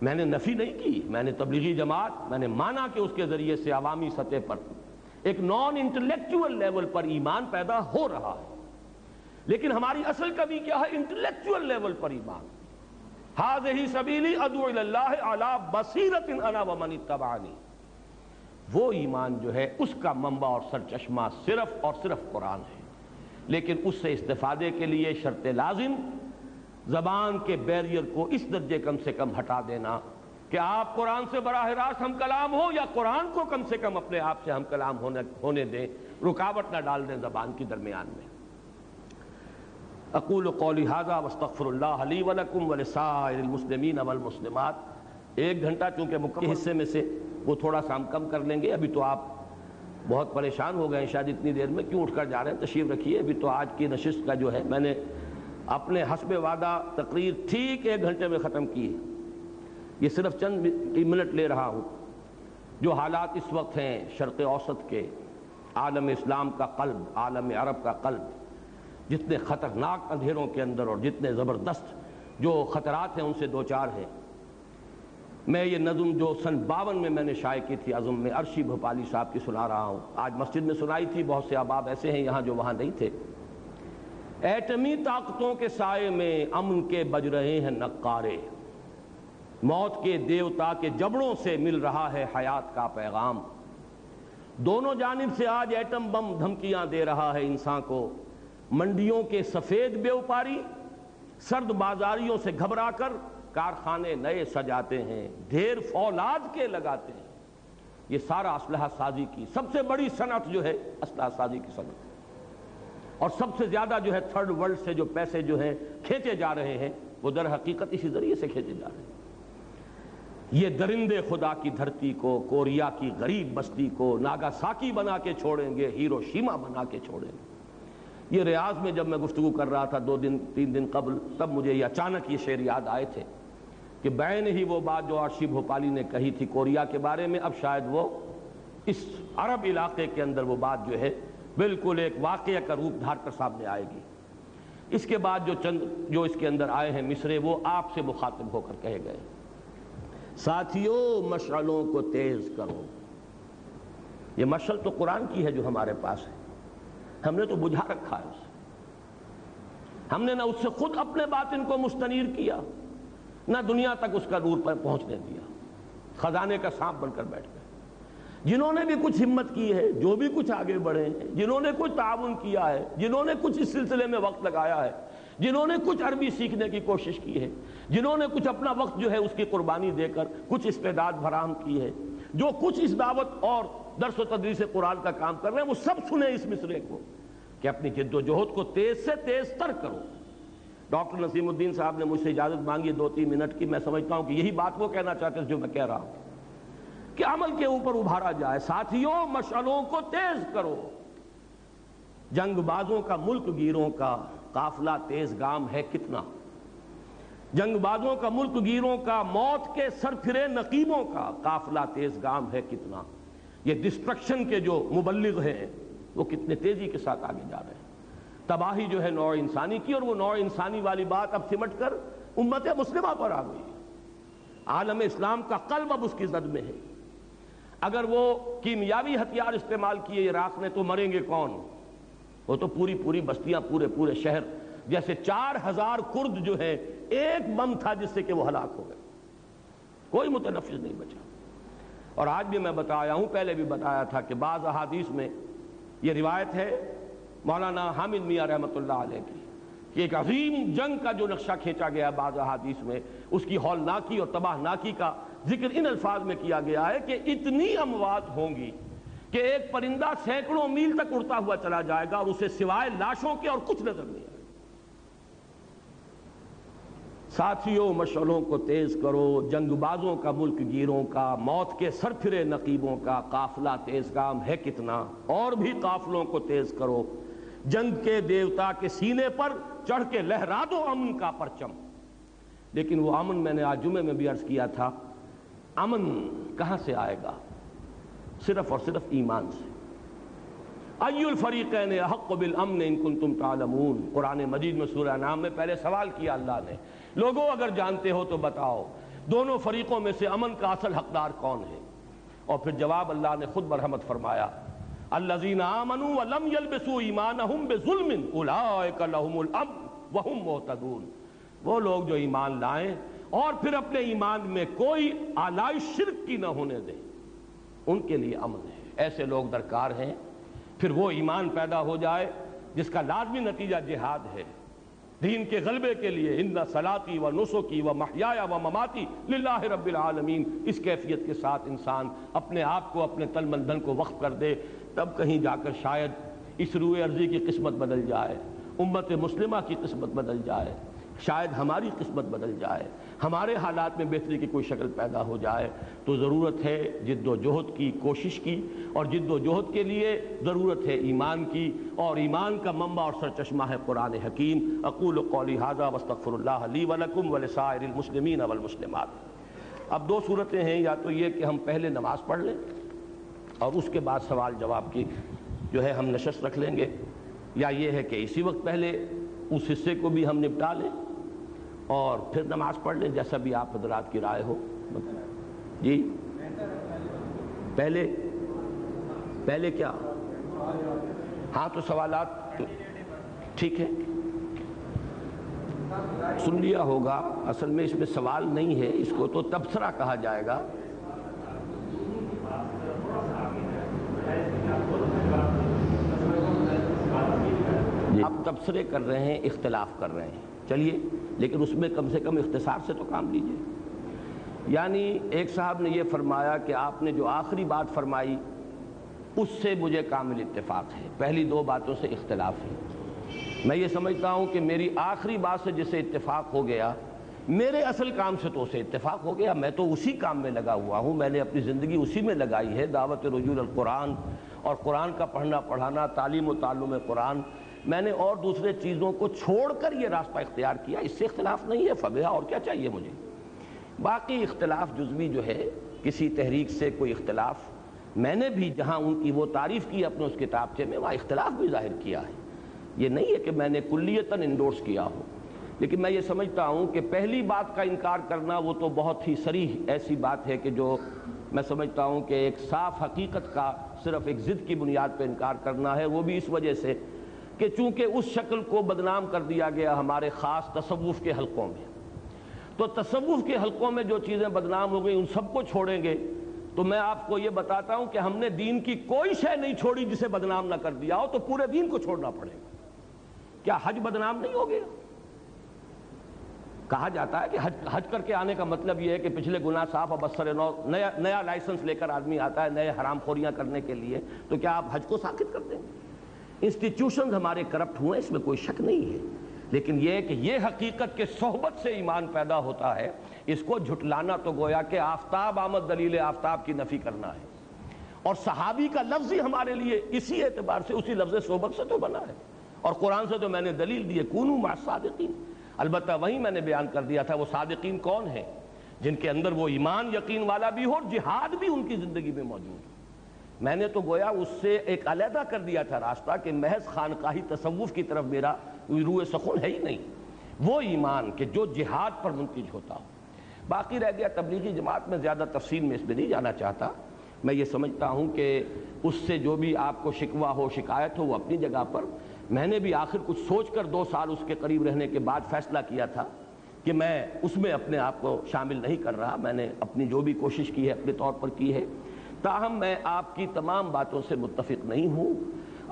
میں نے نفی نہیں کی، میں نے تبلیغی جماعت میں نے مانا کہ اس کے ذریعے سے عوامی سطح پر ایک نان انٹلیکچول لیول پر ایمان پیدا ہو رہا ہے، لیکن ہماری اصل کمی کیا ہے؟ انٹلیکچول لیول پر ایمان۔ ھذہ سبیلی ادعو الی اللہ علی بصیرۃ انا ومن اتبعنی، وہ ایمان جو ہے اس کا منبع اور سرچشمہ صرف اور صرف قرآن ہے۔ لیکن اس سے استفادے کے لیے شرط لازم زبان کے بیریئر کو اس درجے کم سے کم ہٹا دینا کہ آپ قرآن سے براہ راست ہم کلام ہو، یا قرآن کو کم سے کم اپنے آپ سے ہم کلام ہونے دیں، رکاوٹ نہ ڈال دیں زبان کی درمیان میں۔ اقول قولی ھذا واستغفر اللہ لی ولکم ولسائر المسلمین والمسلمات۔ 1 گھنٹہ چونکہ مکمل حصے میں سے وہ تھوڑا سا ہم کم کر لیں گے۔ ابھی تو آپ بہت پریشان ہو گئے ہیں شاید اتنی دیر میں، کیوں اٹھ کر جا رہے ہیں؟ تشریف رکھیے۔ ابھی تو آج کی نشست کا جو ہے میں نے اپنے حسب وعدہ تقریر ٹھیک 1 گھنٹے میں ختم کی ہے۔ یہ صرف چند منٹ لے رہا ہوں۔ جو حالات اس وقت ہیں شرق اوسط کے، عالم اسلام کا قلب، عالم عرب کا قلب، جتنے خطرناک اندھیروں کے اندر اور جتنے زبردست جو خطرات ہیں ان سے دوچار ہے، میں یہ نظم جو سن 52 میں نے شائع کی تھی عزم میں، عرشی بھوپالی صاحب کی سنا رہا ہوں، آج مسجد میں سنائی تھی، بہت سے احباب ایسے ہیں یہاں جو وہاں نہیں تھے۔ ایٹمی طاقتوں کے سائے میں امن کے بج رہے ہیں نقارے، موت کے دیوتا کے جبڑوں سے مل رہا ہے حیات کا پیغام، دونوں جانب سے آج ایٹم بم دھمکیاں دے رہا ہے انسان کو، منڈیوں کے سفید بیوپاری سرد بازاریوں سے گھبرا کر کارخانے نئے سجاتے ہیں، ڈھیر فولاد کے لگاتے ہیں۔ یہ سارا اسلحہ سازی کی سب سے بڑی صنعت جو ہے اسلحہ سازی کی صنعت، اور سب سے زیادہ جو ہے تھرڈ ورلڈ سے جو پیسے جو ہیں کھینچے جا رہے ہیں وہ در حقیقت اسی ذریعے سے کھینچے جا رہے ہیں۔ یہ درندے خدا کی دھرتی کو، کوریا کی غریب بستی کو ناگاساکی بنا کے چھوڑیں گے، ہیروشیما بنا کے چھوڑیں گے۔ یہ ریاض میں جب میں گفتگو کر رہا تھا 2-3 دن قبل، تب مجھے یہ اچانک یہ شعر یاد آئے تھے کہ بعین ہی وہ بات جو عرشی بھوپالی نے کہی تھی کوریا کے بارے میں، اب شاید وہ اس عرب علاقے کے اندر وہ بات جو ہے بالکل ایک واقعہ کا روپ دھار کر سامنے آئے گی۔ اس کے بعد جو اس کے اندر آئے ہیں مصرے، وہ آپ سے مخاطب ہو کر کہے گئے، ساتھیوں مشعلوں کو تیز کرو۔ یہ مشعل تو قرآن کی ہے جو ہمارے پاس ہے، ہم نے تو بجھا رکھا ہے اسے، ہم نے نہ اس سے خود اپنے باطن کو مستنیر کیا، نہ دنیا تک اس کا نور پر پہنچنے دیا، خزانے کا سانپ بن کر بیٹھ گئے۔ جنہوں نے بھی کچھ ہمت کی ہے، جو بھی کچھ آگے بڑھے ہیں، جنہوں نے کچھ تعاون کیا ہے، جنہوں نے کچھ اس سلسلے میں وقت لگایا ہے، جنہوں نے کچھ عربی سیکھنے کی کوشش کی ہے، جنہوں نے کچھ اپنا وقت جو ہے اس کی قربانی دے کر کچھ استعداد فراہم کی ہے، جو کچھ اس دعوت اور درس و تدریس قرآن کا کام کر رہے ہیں، وہ سب سنیں اس مصرے کو کہ اپنی جد و جہد کو تیز سے تیز تر کرو۔ ڈاکٹر نسیم الدین صاحب نے مجھ سے اجازت مانگی 2-3 منٹ کی، میں سمجھتا ہوں کہ یہی بات وہ کہنا چاہتے ہیں جو میں کہہ رہا ہوں کہ عمل کے اوپر ابھارا جائے۔ ساتھیوں مشعلوں کو تیز کرو، جنگ بازوں کا ملک گیروں کا قافلہ تیز گام ہے کتنا، جنگ بازوں کا ملک گیروں کا موت کے سر پھرے نقیبوں کا قافلہ تیز گام ہے کتنا۔ یہ ڈسٹرکشن کے جو مبلغ ہیں وہ کتنے تیزی کے ساتھ آگے جا رہے ہیں، تباہی جو ہے نوع انسانی کی، اور وہ نوع انسانی والی بات اب سمٹ کر امت مسلمہ پر آ گئی۔ عالم اسلام کا قلب اب اس کی زد میں ہے۔ اگر وہ کیمیاوی ہتھیار استعمال کیے عراق نے تو مریں گے کون؟ وہ تو پوری بستیاں، پورے شہر، جیسے 4000 کرد جو ہے ایک بم تھا جس سے کہ وہ ہلاک ہو گئے، کوئی متنفذ نہیں بچا۔ اور آج بھی میں بتایا ہوں، پہلے بھی بتایا تھا کہ بعض احادیث میں یہ روایت ہے مولانا حامد میاں رحمۃ اللہ علیہ کی کہ ایک عظیم جنگ کا جو نقشہ کھینچا گیا ہے بعض احادیث میں، اس کی ہولناکی اور تباہناکی کا ذکر ان الفاظ میں کیا گیا ہے کہ اتنی اموات ہوں گی کہ ایک پرندہ سینکڑوں میل تک اڑتا ہوا چلا جائے گا اور اسے سوائے لاشوں کے اور کچھ نظر نہیں آئے گا۔ ساتھیوں مشعلوں کو تیز کرو، جنگ بازوں کا ملک گیروں کا موت کے سر پھرے نقیبوں کا قافلہ تیز گام ہے کتنا، اور بھی قافلوں کو تیز کرو، جنگ کے دیوتا کے سینے پر چڑھ کے لہرا دو امن کا پرچم۔ لیکن وہ امن میں نے آج جمعے میں بھی عرض کیا تھا، امن کہاں سے آئے گا؟ صرف اور صرف ایمان سے۔ ای الفریقین احق بالامن ان کنتم تعلمون، قرآن مجید میں سورہ انعام میں پہلے سوال کیا اللہ نے، لوگوں اگر جانتے ہو تو بتاؤ دونوں فریقوں میں سے امن کا اصل حقدار کون ہے؟ اور پھر جواب اللہ نے خود مرحمت فرمایا، الذین آمنوا ولم یلبسوا ایمانہم بظلم اولئک لہم الامن وہم مہتدون، وہ لوگ جو ایمان لائیں اور پھر اپنے ایمان میں کوئی آلائش شرک کی نہ ہونے دیں، ان کے لیے امن ہے۔ ایسے لوگ درکار ہیں۔ پھر وہ ایمان پیدا ہو جائے جس کا لازمی نتیجہ جہاد ہے، دین کے غلبے کے لیے، ان صلاتی و نسکی و محیای و مماتی للہ رب العالمین، اس کیفیت کے ساتھ انسان اپنے آپ کو، اپنے تن من دھن کو وقف کر دے، تب کہیں جا کر شاید اس روئے ارضی کی قسمت بدل جائے، امت مسلمہ کی قسمت بدل جائے، شاید ہماری قسمت بدل جائے، ہمارے حالات میں بہتری کی کوئی شکل پیدا ہو جائے۔ تو ضرورت ہے جد و جہد کی، کوشش کی، اور جد و جہد کے لیے ضرورت ہے ایمان کی، اور ایمان کا منبع اور سرچشمہ ہے قرآن حکیم۔ اقول قولی ھذا واستغفر اللہ لی ولکم ولسائر المسلمین والمسلمات۔ اب 2 صورتیں ہیں، یا تو یہ کہ ہم پہلے نماز پڑھ لیں اور اس کے بعد سوال جواب کی جو ہے ہم نشست رکھ لیں گے، یا یہ ہے کہ اسی وقت پہلے اس حصے کو بھی ہم نپٹا لیں اور پھر نماز پڑھ لیں جیسا بھی آپ حضرات کی رائے ہو. جی پہلے کیا؟ ہاں تو سوالات ٹھیک ہے سن لیا ہوگا. اصل میں اس میں سوال نہیں ہے، اس کو تو تبصرہ کہا جائے گا. آپ تبصرے کر رہے ہیں، اختلاف کر رہے ہیں، چلیے لیکن اس میں کم سے کم اختصار سے تو کام لیجئے. یعنی ایک صاحب نے یہ فرمایا کہ آپ نے جو آخری بات فرمائی اس سے مجھے کامل اتفاق ہے، پہلی دو باتوں سے اختلاف ہے. میں یہ سمجھتا ہوں کہ میری آخری بات سے جسے اتفاق ہو گیا، میرے اصل کام سے تو اسے اتفاق ہو گیا. میں تو اسی کام میں لگا ہوا ہوں، میں نے اپنی زندگی اسی میں لگائی ہے، دعوت رجوع القرآن اور قرآن کا پڑھنا پڑھانا، تعلیم و تعلم قرآن. میں نے اور دوسرے چیزوں کو چھوڑ کر یہ راستہ اختیار کیا، اس سے اختلاف نہیں ہے. فبہا، اور کیا چاہیے مجھے. باقی اختلاف جزوی جو ہے، کسی تحریک سے کوئی اختلاف، میں نے بھی جہاں ان کی وہ تعریف کی اپنے اس کتابچے میں، وہاں اختلاف بھی ظاہر کیا ہے. یہ نہیں ہے کہ میں نے کلیتاً انڈورس کیا ہو، لیکن میں یہ سمجھتا ہوں کہ پہلی بات کا انکار کرنا وہ تو بہت ہی صریح ایسی بات ہے کہ جو میں سمجھتا ہوں کہ ایک صاف حقیقت کا صرف ایک ضد کی بنیاد پہ انکار کرنا ہے. وہ بھی اس وجہ سے کہ چونکہ اس شکل کو بدنام کر دیا گیا ہمارے خاص تصوف کے حلقوں میں، تو تصوف کے حلقوں میں جو چیزیں بدنام ہو گئی ان سب کو چھوڑیں گے تو میں آپ کو یہ بتاتا ہوں کہ ہم نے دین کی کوئی شے نہیں چھوڑی جسے بدنام نہ کر دیا ہو، تو پورے دین کو چھوڑنا پڑے گا. کیا حج بدنام نہیں ہو گیا؟ کہا جاتا ہے کہ حج کر کے آنے کا مطلب یہ ہے کہ پچھلے گناہ صاف، اب اثر نو نیا لائسنس لے کر آدمی آتا ہے نئے حرام خوریاں کرنے کے لیے. تو کیا آپ حج کو ساقط کر دیں گے؟ انسٹیٹیوشنز ہمارے کرپٹ ہوئے، اس میں کوئی شک نہیں ہے، لیکن یہ کہ یہ حقیقت کے صحبت سے ایمان پیدا ہوتا ہے، اس کو جھٹلانا تو گویا کہ آفتاب آمد دلیل آفتاب کی نفی کرنا ہے. اور صحابی کا لفظ ہی ہمارے لیے اسی اعتبار سے اسی لفظ صحبت سے تو بنا ہے، اور قرآن سے تو میں نے دلیل دی ہے کونوا مع الصادقین. البتہ وہیں میں نے بیان کر دیا تھا وہ صادقین کون ہیں، جن کے اندر وہ ایمان یقین والا بھی ہو اور جہاد بھی ان کی زندگی میں موجود ہو. میں نے تو گویا اس سے ایک علیحدہ کر دیا تھا راستہ کہ محض خانقاہی تصوف کی طرف میرا روح سخن ہے ہی نہیں، وہ ایمان کہ جو جہاد پر منتج ہوتا ہو. باقی رہ گیا تبلیغی جماعت میں زیادہ تفصیل میں اس میں نہیں جانا چاہتا. میں یہ سمجھتا ہوں کہ اس سے جو بھی آپ کو شکوہ ہو شکایت ہو وہ اپنی جگہ پر. میں نے بھی آخر کچھ سوچ کر 2 سال اس کے قریب رہنے کے بعد فیصلہ کیا تھا کہ میں اس میں اپنے آپ کو شامل نہیں کر رہا. میں نے اپنی جو بھی کوشش کی ہے اپنے طور پر کی ہے، تاہم میں آپ کی تمام باتوں سے متفق نہیں ہوں.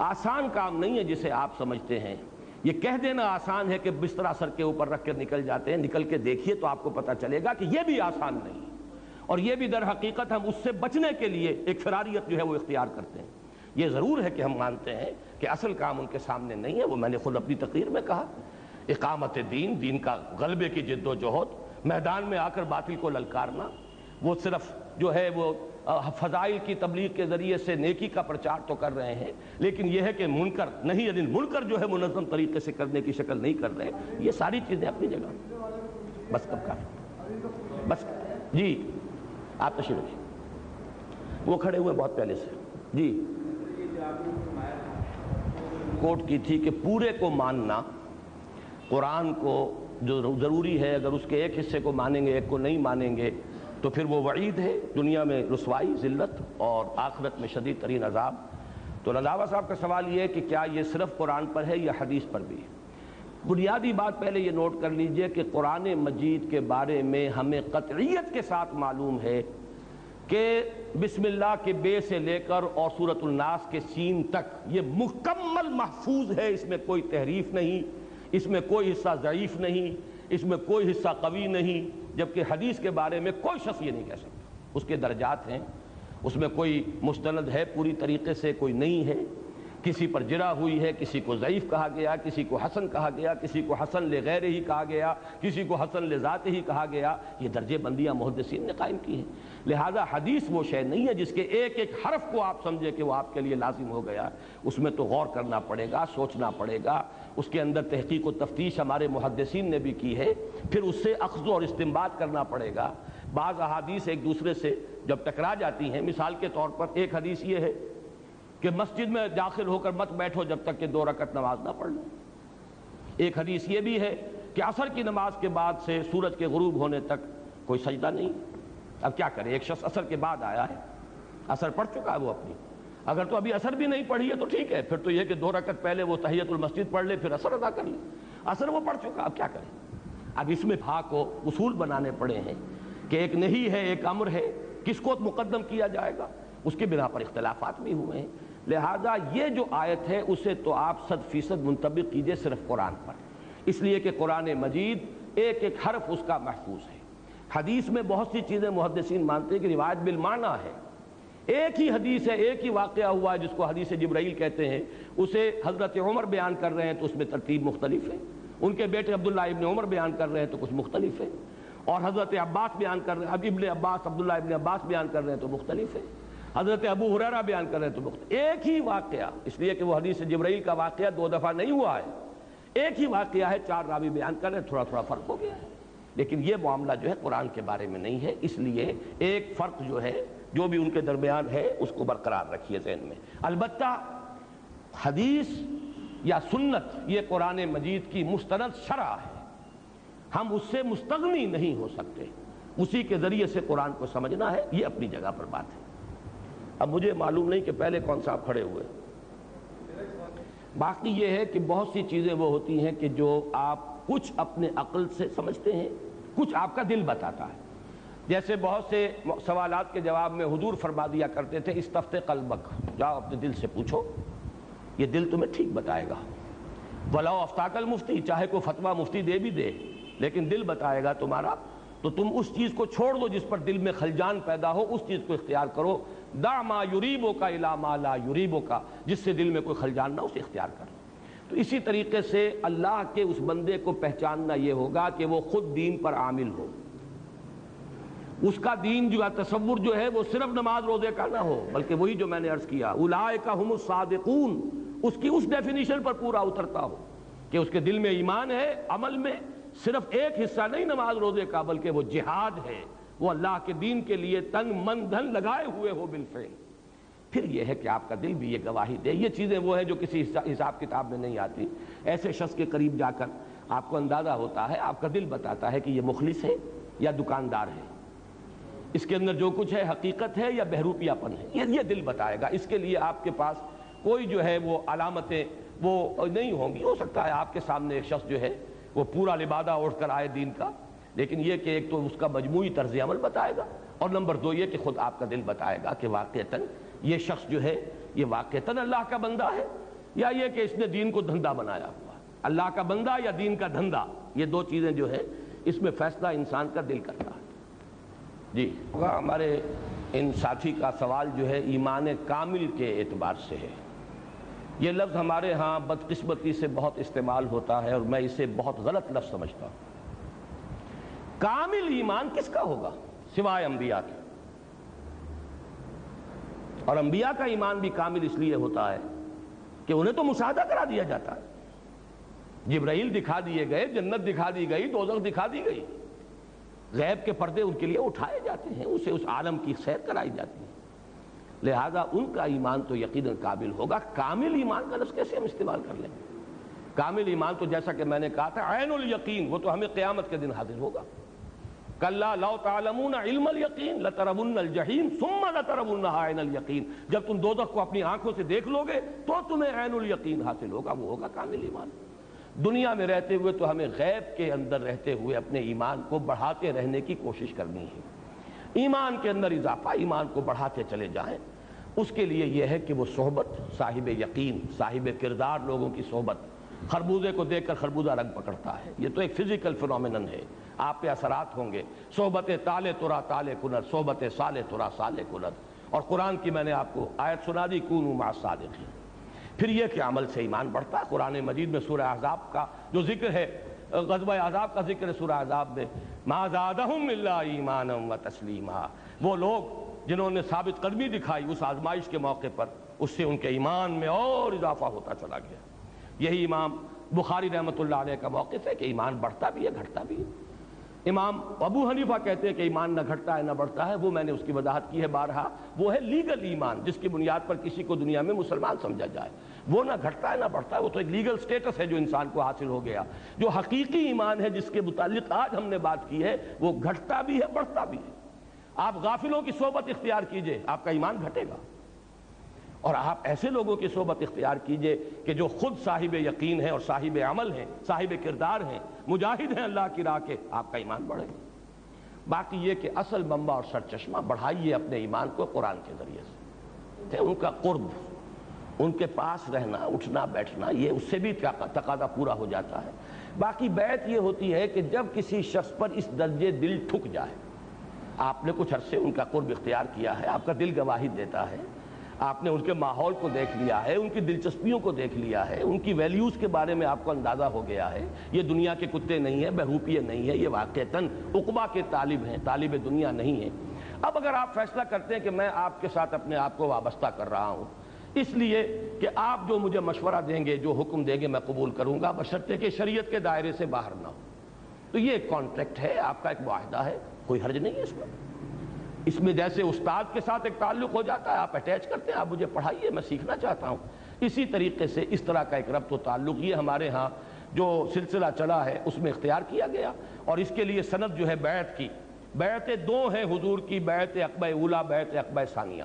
آسان کام نہیں ہے جسے آپ سمجھتے ہیں. یہ کہہ دینا آسان ہے کہ بستر سر کے اوپر رکھ کر نکل جاتے ہیں، نکل کے دیکھیے تو آپ کو پتہ چلے گا کہ یہ بھی آسان نہیں، اور یہ بھی در حقیقت ہم اس سے بچنے کے لیے ایک فراریت جو ہے وہ اختیار کرتے ہیں. یہ ضرور ہے کہ ہم مانتے ہیں کہ اصل کام ان کے سامنے نہیں ہے. وہ میں نے خود اپنی تقریر میں کہا، اقامت دین کا غلبے کی جد و جہد، میدان میں آ کر باطل کو للکارنا، وہ صرف جو ہے وہ فضائل کی تبلیغ کے ذریعے سے نیکی کا پرچار تو کر رہے ہیں، لیکن یہ ہے کہ منکر نہیں، یعنی منکر جو ہے منظم طریقے سے کرنے کی شکل نہیں کر رہے. یہ ساری چیزیں اپنی جگہ. بس کب کا بس جی آپ تشریف رکھیے، وہ کھڑے ہوئے بہت پہلے سے. جی کوٹ کی تھی کہ پورے کو ماننا، قرآن کو جو ضروری ہے، اگر اس کے ایک حصے کو مانیں گے ایک کو نہیں مانیں گے تو پھر وہ وعید ہے، دنیا میں رسوائی ذلت اور آخرت میں شدید ترین عذاب. تو رضاوہ صاحب کا سوال یہ ہے کہ کیا یہ صرف قرآن پر ہے یا حدیث پر بھی ہے؟ بنیادی بات پہلے یہ نوٹ کر لیجئے کہ قرآن مجید کے بارے میں ہمیں قطعیت کے ساتھ معلوم ہے کہ بسم اللہ کے بے سے لے کر اور سورۃ الناس کے سین تک یہ مکمل محفوظ ہے. اس میں کوئی تحریف نہیں، اس میں کوئی حصہ ضعیف نہیں، اس میں کوئی حصہ قوی نہیں. جبکہ حدیث کے بارے میں کوئی شخص یہ نہیں کہہ سکتا. اس کے درجات ہیں، اس میں کوئی مستند ہے پوری طریقے سے، کوئی نہیں ہے. کسی پر جرح ہوئی ہے، کسی کو ضعیف کہا گیا، کسی کو حسن کہا گیا، کسی کو حسن لغیر ہی کہا گیا، کسی کو حسن لذات ہی کہا گیا. یہ درجے بندیاں محدثین نے قائم کی ہیں. لہذا حدیث وہ شے نہیں ہے جس کے ایک ایک حرف کو آپ سمجھے کہ وہ آپ کے لیے لازم ہو گیا. اس میں تو غور کرنا پڑے گا، سوچنا پڑے گا، اس کے اندر تحقیق و تفتیش ہمارے محدثین نے بھی کی ہے، پھر اس سے اخذ اور استنباط کرنا پڑے گا. بعض احادیث ایک دوسرے سے جب ٹکرا جاتی ہیں، مثال کے طور پر ایک حدیث یہ ہے کہ مسجد میں داخل ہو کر مت بیٹھو جب تک کہ 2 رکعت نماز نہ پڑھ لو. ایک حدیث یہ بھی ہے کہ عصر کی نماز کے بعد سے سورج کے غروب ہونے تک کوئی سجدہ نہیں. اب کیا کرے؟ ایک شخص عصر کے بعد آیا ہے، عصر پڑھ چکا ہے وہ اپنی، اگر تو ابھی عصر بھی نہیں پڑھی ہے تو ٹھیک ہے، پھر تو یہ کہ 2 رکعت پہلے وہ تحیت المسجد پڑھ لے پھر عصر ادا کر لے. عصر وہ پڑھ چکا، اب کیا کرے؟ اب اس میں کو اصول بنانے پڑے ہیں کہ ایک نہیں ہے ایک امر ہے، کس کو مقدم کیا جائے گا، اس کے بنا پر اختلافات بھی ہوئے ہیں. لہذا یہ جو آیت ہے اسے تو آپ 100% منطبق کیجئے صرف قرآن پر، اس لیے کہ قرآن مجید ایک ایک حرف اس کا محفوظ ہے. حدیث میں بہت سی چیزیں محدثین مانتے ہیں کہ روایت بالمعنی ہے، ایک ہی حدیث ہے، ایک ہی واقعہ ہوا ہے جس کو حدیث جبرائیل کہتے ہیں، اسے حضرت عمر بیان کر رہے ہیں تو اس میں ترتیب مختلف ہے، ان کے بیٹے عبداللہ ابن عمر بیان کر رہے ہیں تو کچھ مختلف ہے، اور حضرت عباس بیان کر رہے ہیں، اب ابن عباس عبداللہ ابن عباس بیان کر رہے ہیں تو مختلف ہے، حضرت ابو ہریرہ بیان کر رہے ہیں تو مختلف. ایک ہی واقعہ، اس لیے کہ وہ حدیث جبرائیل کا واقعہ 2 دفعہ نہیں ہوا ہے، ایک ہی واقعہ ہے، 4 راوی بیان کر رہے ہیں، تھوڑا تھوڑا فرق ہو گیا ہے. لیکن یہ معاملہ جو ہے قرآن کے بارے میں نہیں ہے، اس لیے ایک فرق جو ہے جو بھی ان کے درمیان ہے اس کو برقرار رکھیے ذہن میں. البتہ حدیث یا سنت یہ قرآن مجید کی مستند شرح ہے، ہم اس سے مستغنی نہیں ہو سکتے، اسی کے ذریعے سے قرآن کو سمجھنا ہے، یہ اپنی جگہ پر بات ہے. اب مجھے معلوم نہیں کہ پہلے کون صاحب کھڑے ہوئے. باقی یہ ہے کہ بہت سی چیزیں وہ ہوتی ہیں کہ جو آپ کچھ اپنے عقل سے سمجھتے ہیں، کچھ آپ کا دل بتاتا ہے. جیسے بہت سے سوالات کے جواب میں حضور فرما دیا کرتے تھے استفت قلبک، جاؤ اپنے دل سے پوچھو، یہ دل تمہیں ٹھیک بتائے گا. وَلَوْ أَفْتَاكَ الْمُفْتِي، چاہے کوئی فتویٰ مفتی دے بھی دے لیکن دل بتائے گا تمہارا، تو تم اس چیز کو چھوڑ دو جس پر دل میں خلجان پیدا ہو، اس چیز کو اختیار کرو. دع ما یریبک الی ما لا یریبک، جس سے دل میں کوئی خلجان نہ اسے اختیار کرو. تو اسی طریقے سے اللہ کے اس بندے کو پہچاننا یہ ہوگا کہ وہ خود دین پر عامل ہو، اس کا دین جو تصور جو ہے وہ صرف نماز روزے کا نہ ہو، بلکہ وہی جو میں نے عرض کیا اولئک ھم الصادقون، اس کی اس ڈیفینیشن پر پورا اترتا ہو کہ اس کے دل میں ایمان ہے، عمل میں صرف ایک حصہ نہیں نماز روزے کا بلکہ وہ جہاد ہے، وہ اللہ کے دین کے لیے تن من دھن لگائے ہوئے ہو بالفعل. پھر یہ ہے کہ آپ کا دل بھی یہ گواہی دے. یہ چیزیں وہ ہیں جو کسی حساب کتاب میں نہیں آتی. ایسے شخص کے قریب جا کر آپ کو اندازہ ہوتا ہے، آپ کا دل بتاتا ہے کہ یہ مخلص ہے یا دکاندار ہے، اس کے اندر جو کچھ ہے حقیقت ہے یا بہروپیہ پن ہے، یہ دل بتائے گا. اس کے لیے آپ کے پاس کوئی جو ہے وہ علامتیں وہ نہیں ہوں گی. ہو سکتا ہے آپ کے سامنے ایک شخص جو ہے وہ پورا لبادہ اوڑھ کر آئے دین کا، لیکن یہ کہ ایک تو اس کا مجموعی طرز عمل بتائے گا، اور نمبر 2 یہ کہ خود آپ کا دل بتائے گا کہ واقعتاً یہ شخص جو ہے یہ واقعتاً اللہ کا بندہ ہے، یا یہ کہ اس نے دین کو دھندا بنایا ہوا. اللہ کا بندہ یا دین کا دھندا، یہ 2 چیزیں جو ہے اس میں فیصلہ انسان کا دل کرتا ہے. جی ہمارے ان ساتھی کا سوال جو ہے ایمان کامل کے اعتبار سے ہے. یہ لفظ ہمارے ہاں بدقسمتی سے بہت استعمال ہوتا ہے اور میں اسے بہت غلط لفظ سمجھتا ہوں. کامل ایمان کس کا ہوگا سوائے انبیاء کے؟ اور انبیاء کا ایمان بھی کامل اس لیے ہوتا ہے کہ انہیں تو مشاہدہ کرا دیا جاتا ہے. جبرائیل دکھا دیے گئے، جنت دکھا دی گئی، دوزخ دکھا دی گئی، غیب کے پردے ان کے لیے اٹھائے جاتے ہیں، اسے اس عالم کی سیر کرائی جاتی ہے. لہذا ان کا ایمان تو یقیناً کامل ہوگا. کامل ایمان کا لفظ کیسے ہم استعمال کر لیں؟ کامل ایمان تو جیسا کہ میں نے کہا تھا عین الیقین، وہ تو ہمیں قیامت کے دن حاصل ہوگا. کلا لو تعلمون علم الیقین لترون الجحیم ثم لترونها عین الیقین، جب تم دوزخ کو اپنی آنکھوں سے دیکھ لو گے تو تمہیں عین الیقین حاصل ہوگا، وہ ہوگا کامل ایمان. دنیا میں رہتے ہوئے تو ہمیں غیب کے اندر رہتے ہوئے اپنے ایمان کو بڑھاتے رہنے کی کوشش کرنی ہے. ایمان کے اندر اضافہ، ایمان کو بڑھاتے چلے جائیں. اس کے لیے یہ ہے کہ وہ صحبت، صاحب یقین، صاحب کردار لوگوں کی صحبت. خربوزے کو دیکھ کر خربوزہ رنگ پکڑتا ہے، یہ تو ایک فزیکل فنومینن ہے، آپ پہ اثرات ہوں گے. صحبت تالے ترا تالے کنت، صحبت سالے ترا سالے کنت. اور قرآن کی میں نے آپ کو آیت سنا دی کونوا مع الصادقین. پھر یہ کہ عمل سے ایمان بڑھتا ہے. قرآن مجید میں سورہ احزاب کا جو ذکر ہے، غزوہ احزاب کا ذکر ہے سورہ احزاب میں، ما زادہم الا ایمانا وتسلیما. وہ لوگ جنہوں نے ثابت قدمی دکھائی اس آزمائش کے موقع پر، اس سے ان کے ایمان میں اور اضافہ ہوتا چلا گیا. یہی امام بخاری رحمۃ اللہ علیہ کا موقف ہے کہ ایمان بڑھتا بھی ہے گھٹتا بھی ہے. امام ابو حنیفہ کہتے ہیں کہ ایمان نہ گھٹتا ہے نہ بڑھتا ہے، وہ میں نے اس کی وضاحت کی ہے بارہا، وہ ہے لیگل ایمان، جس کی بنیاد پر کسی کو دنیا میں مسلمان سمجھا جائے، وہ نہ گھٹتا ہے نہ بڑھتا ہے، وہ تو ایک لیگل سٹیٹس ہے جو انسان کو حاصل ہو گیا۔ جو حقیقی ایمان ہے جس کے متعلق آج ہم نے بات کی ہے، وہ گھٹتا بھی ہے بڑھتا بھی ہے۔ آپ غافلوں کی صحبت اختیار کیجئے، آپ کا ایمان گھٹے گا، اور آپ ایسے لوگوں کی صحبت اختیار کیجئے کہ جو خود صاحب یقین ہیں اور صاحب عمل ہیں، صاحب کردار ہیں، مجاہد ہیں اللہ کی راہ کے، آپ کا ایمان بڑھے گا۔ باقی یہ کہ اصل منبع اور سرچشمہ بڑھائیے اپنے ایمان کو قرآن کے ذریعے سے، ان کا قرب، ان کے پاس رہنا، اٹھنا بیٹھنا، یہ اس سے بھی تقاضا پورا ہو جاتا ہے۔ باقی بیعت یہ ہوتی ہے کہ جب کسی شخص پر اس درجے دل ٹھک جائے، آپ نے کچھ عرصے ان کا قرب اختیار کیا ہے، آپ کا دل گواہی دیتا ہے، آپ نے ان کے ماحول کو دیکھ لیا ہے، ان کی دلچسپیوں کو دیکھ لیا ہے، ان کی ویلیوز کے بارے میں آپ کو اندازہ ہو گیا ہے، یہ دنیا کے کتے نہیں ہیں، بہروپیے نہیں ہیں، یہ واقعتاً عقبہ کے طالب ہیں، طالب دنیا نہیں ہیں۔ اب اگر آپ فیصلہ کرتے ہیں کہ میں آپ کے ساتھ اپنے آپ کو وابستہ کر رہا ہوں اس لیے کہ آپ جو مجھے مشورہ دیں گے، جو حکم دیں گے میں قبول کروں گا، بشرطے کہ شریعت کے دائرے سے باہر نہ ہو، تو یہ ایک کانٹریکٹ ہے، آپ کا ایک معاہدہ ہے، کوئی حرج نہیں ہے اس پر۔ اس میں جیسے استاد کے ساتھ ایک تعلق ہو جاتا ہے، آپ اٹیچ کرتے ہیں، آپ مجھے پڑھائیے، میں سیکھنا چاہتا ہوں، اسی طریقے سے اس طرح کا ایک ربط و تعلق یہ ہمارے ہاں جو سلسلہ چلا ہے اس میں اختیار کیا گیا، اور اس کے لیے سند جو ہے بیعت کی، بیعتیں دو ہیں حضور کی، بیعت عقبہ اولیٰ، بیعت عقبہ ثانیہ۔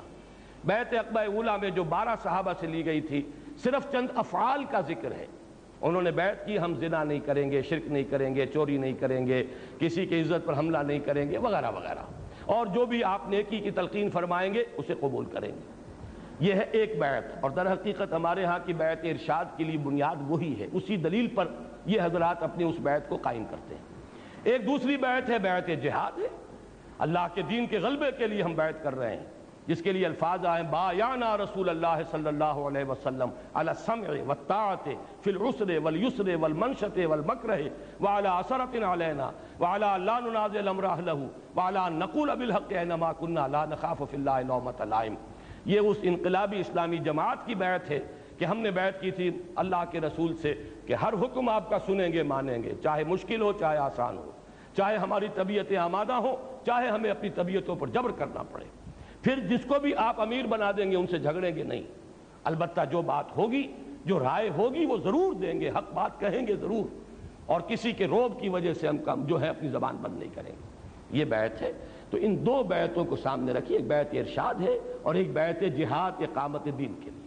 بیعت عقبہ اولیٰ میں جو 12 صحابہ سے لی گئی تھی، صرف چند افعال کا ذکر ہے، انہوں نے بیعت کی ہم زنا نہیں کریں گے، شرک نہیں کریں گے، چوری نہیں کریں گے، کسی کی عزت پر حملہ نہیں کریں گے، وغیرہ وغیرہ، اور جو بھی آپ نیکی کی تلقین فرمائیں گے اسے قبول کریں گے۔ یہ ہے ایک بیعت، اور در حقیقت ہمارے ہاں کی بیعت ارشاد کے لیے بنیاد وہی ہے، اسی دلیل پر یہ حضرات اپنی اس بیعت کو قائم کرتے ہیں۔ ایک دوسری بیعت ہے، بیعت جہاد ہے، اللہ کے دین کے غلبے کے لیے ہم بیعت کر رہے ہیں، جس کے لیے الفاظ آئے بایعنا رسول اللہ صلی اللہ علیہ وسلم علی السمع والطاعۃ فی العسر والیسر والمنشط والمکرہ وعلی اثرۃ علینا وعلی لا ننازع الامر اہلہ وعلی ان نقول بالحق اینما کنا لا نخاف فی اللہ لومۃ لائم۔ یہ اس انقلابی اسلامی جماعت کی بیعت ہے کہ ہم نے بیعت کی تھی اللہ کے رسول سے کہ ہر حکم آپ کا سنیں گے، مانیں گے، چاہے مشکل ہو چاہے آسان ہو، چاہے ہماری طبیعتیں آمادہ ہوں چاہے ہمیں اپنی طبیعتوں پر جبر کرنا پڑے، پھر جس کو بھی آپ امیر بنا دیں گے ان سے جھگڑیں گے نہیں، البتہ جو بات ہوگی، جو رائے ہوگی وہ ضرور دیں گے، حق بات کہیں گے ضرور، اور کسی کے روب کی وجہ سے ہم جو ہے اپنی زبان بند نہیں کریں گے۔ یہ بیعت ہے۔ تو ان دو بیعتوں کو سامنے رکھیے، ایک بیعت ارشاد ہے اور ایک بیعت جہاد اقامت دین کے لیے۔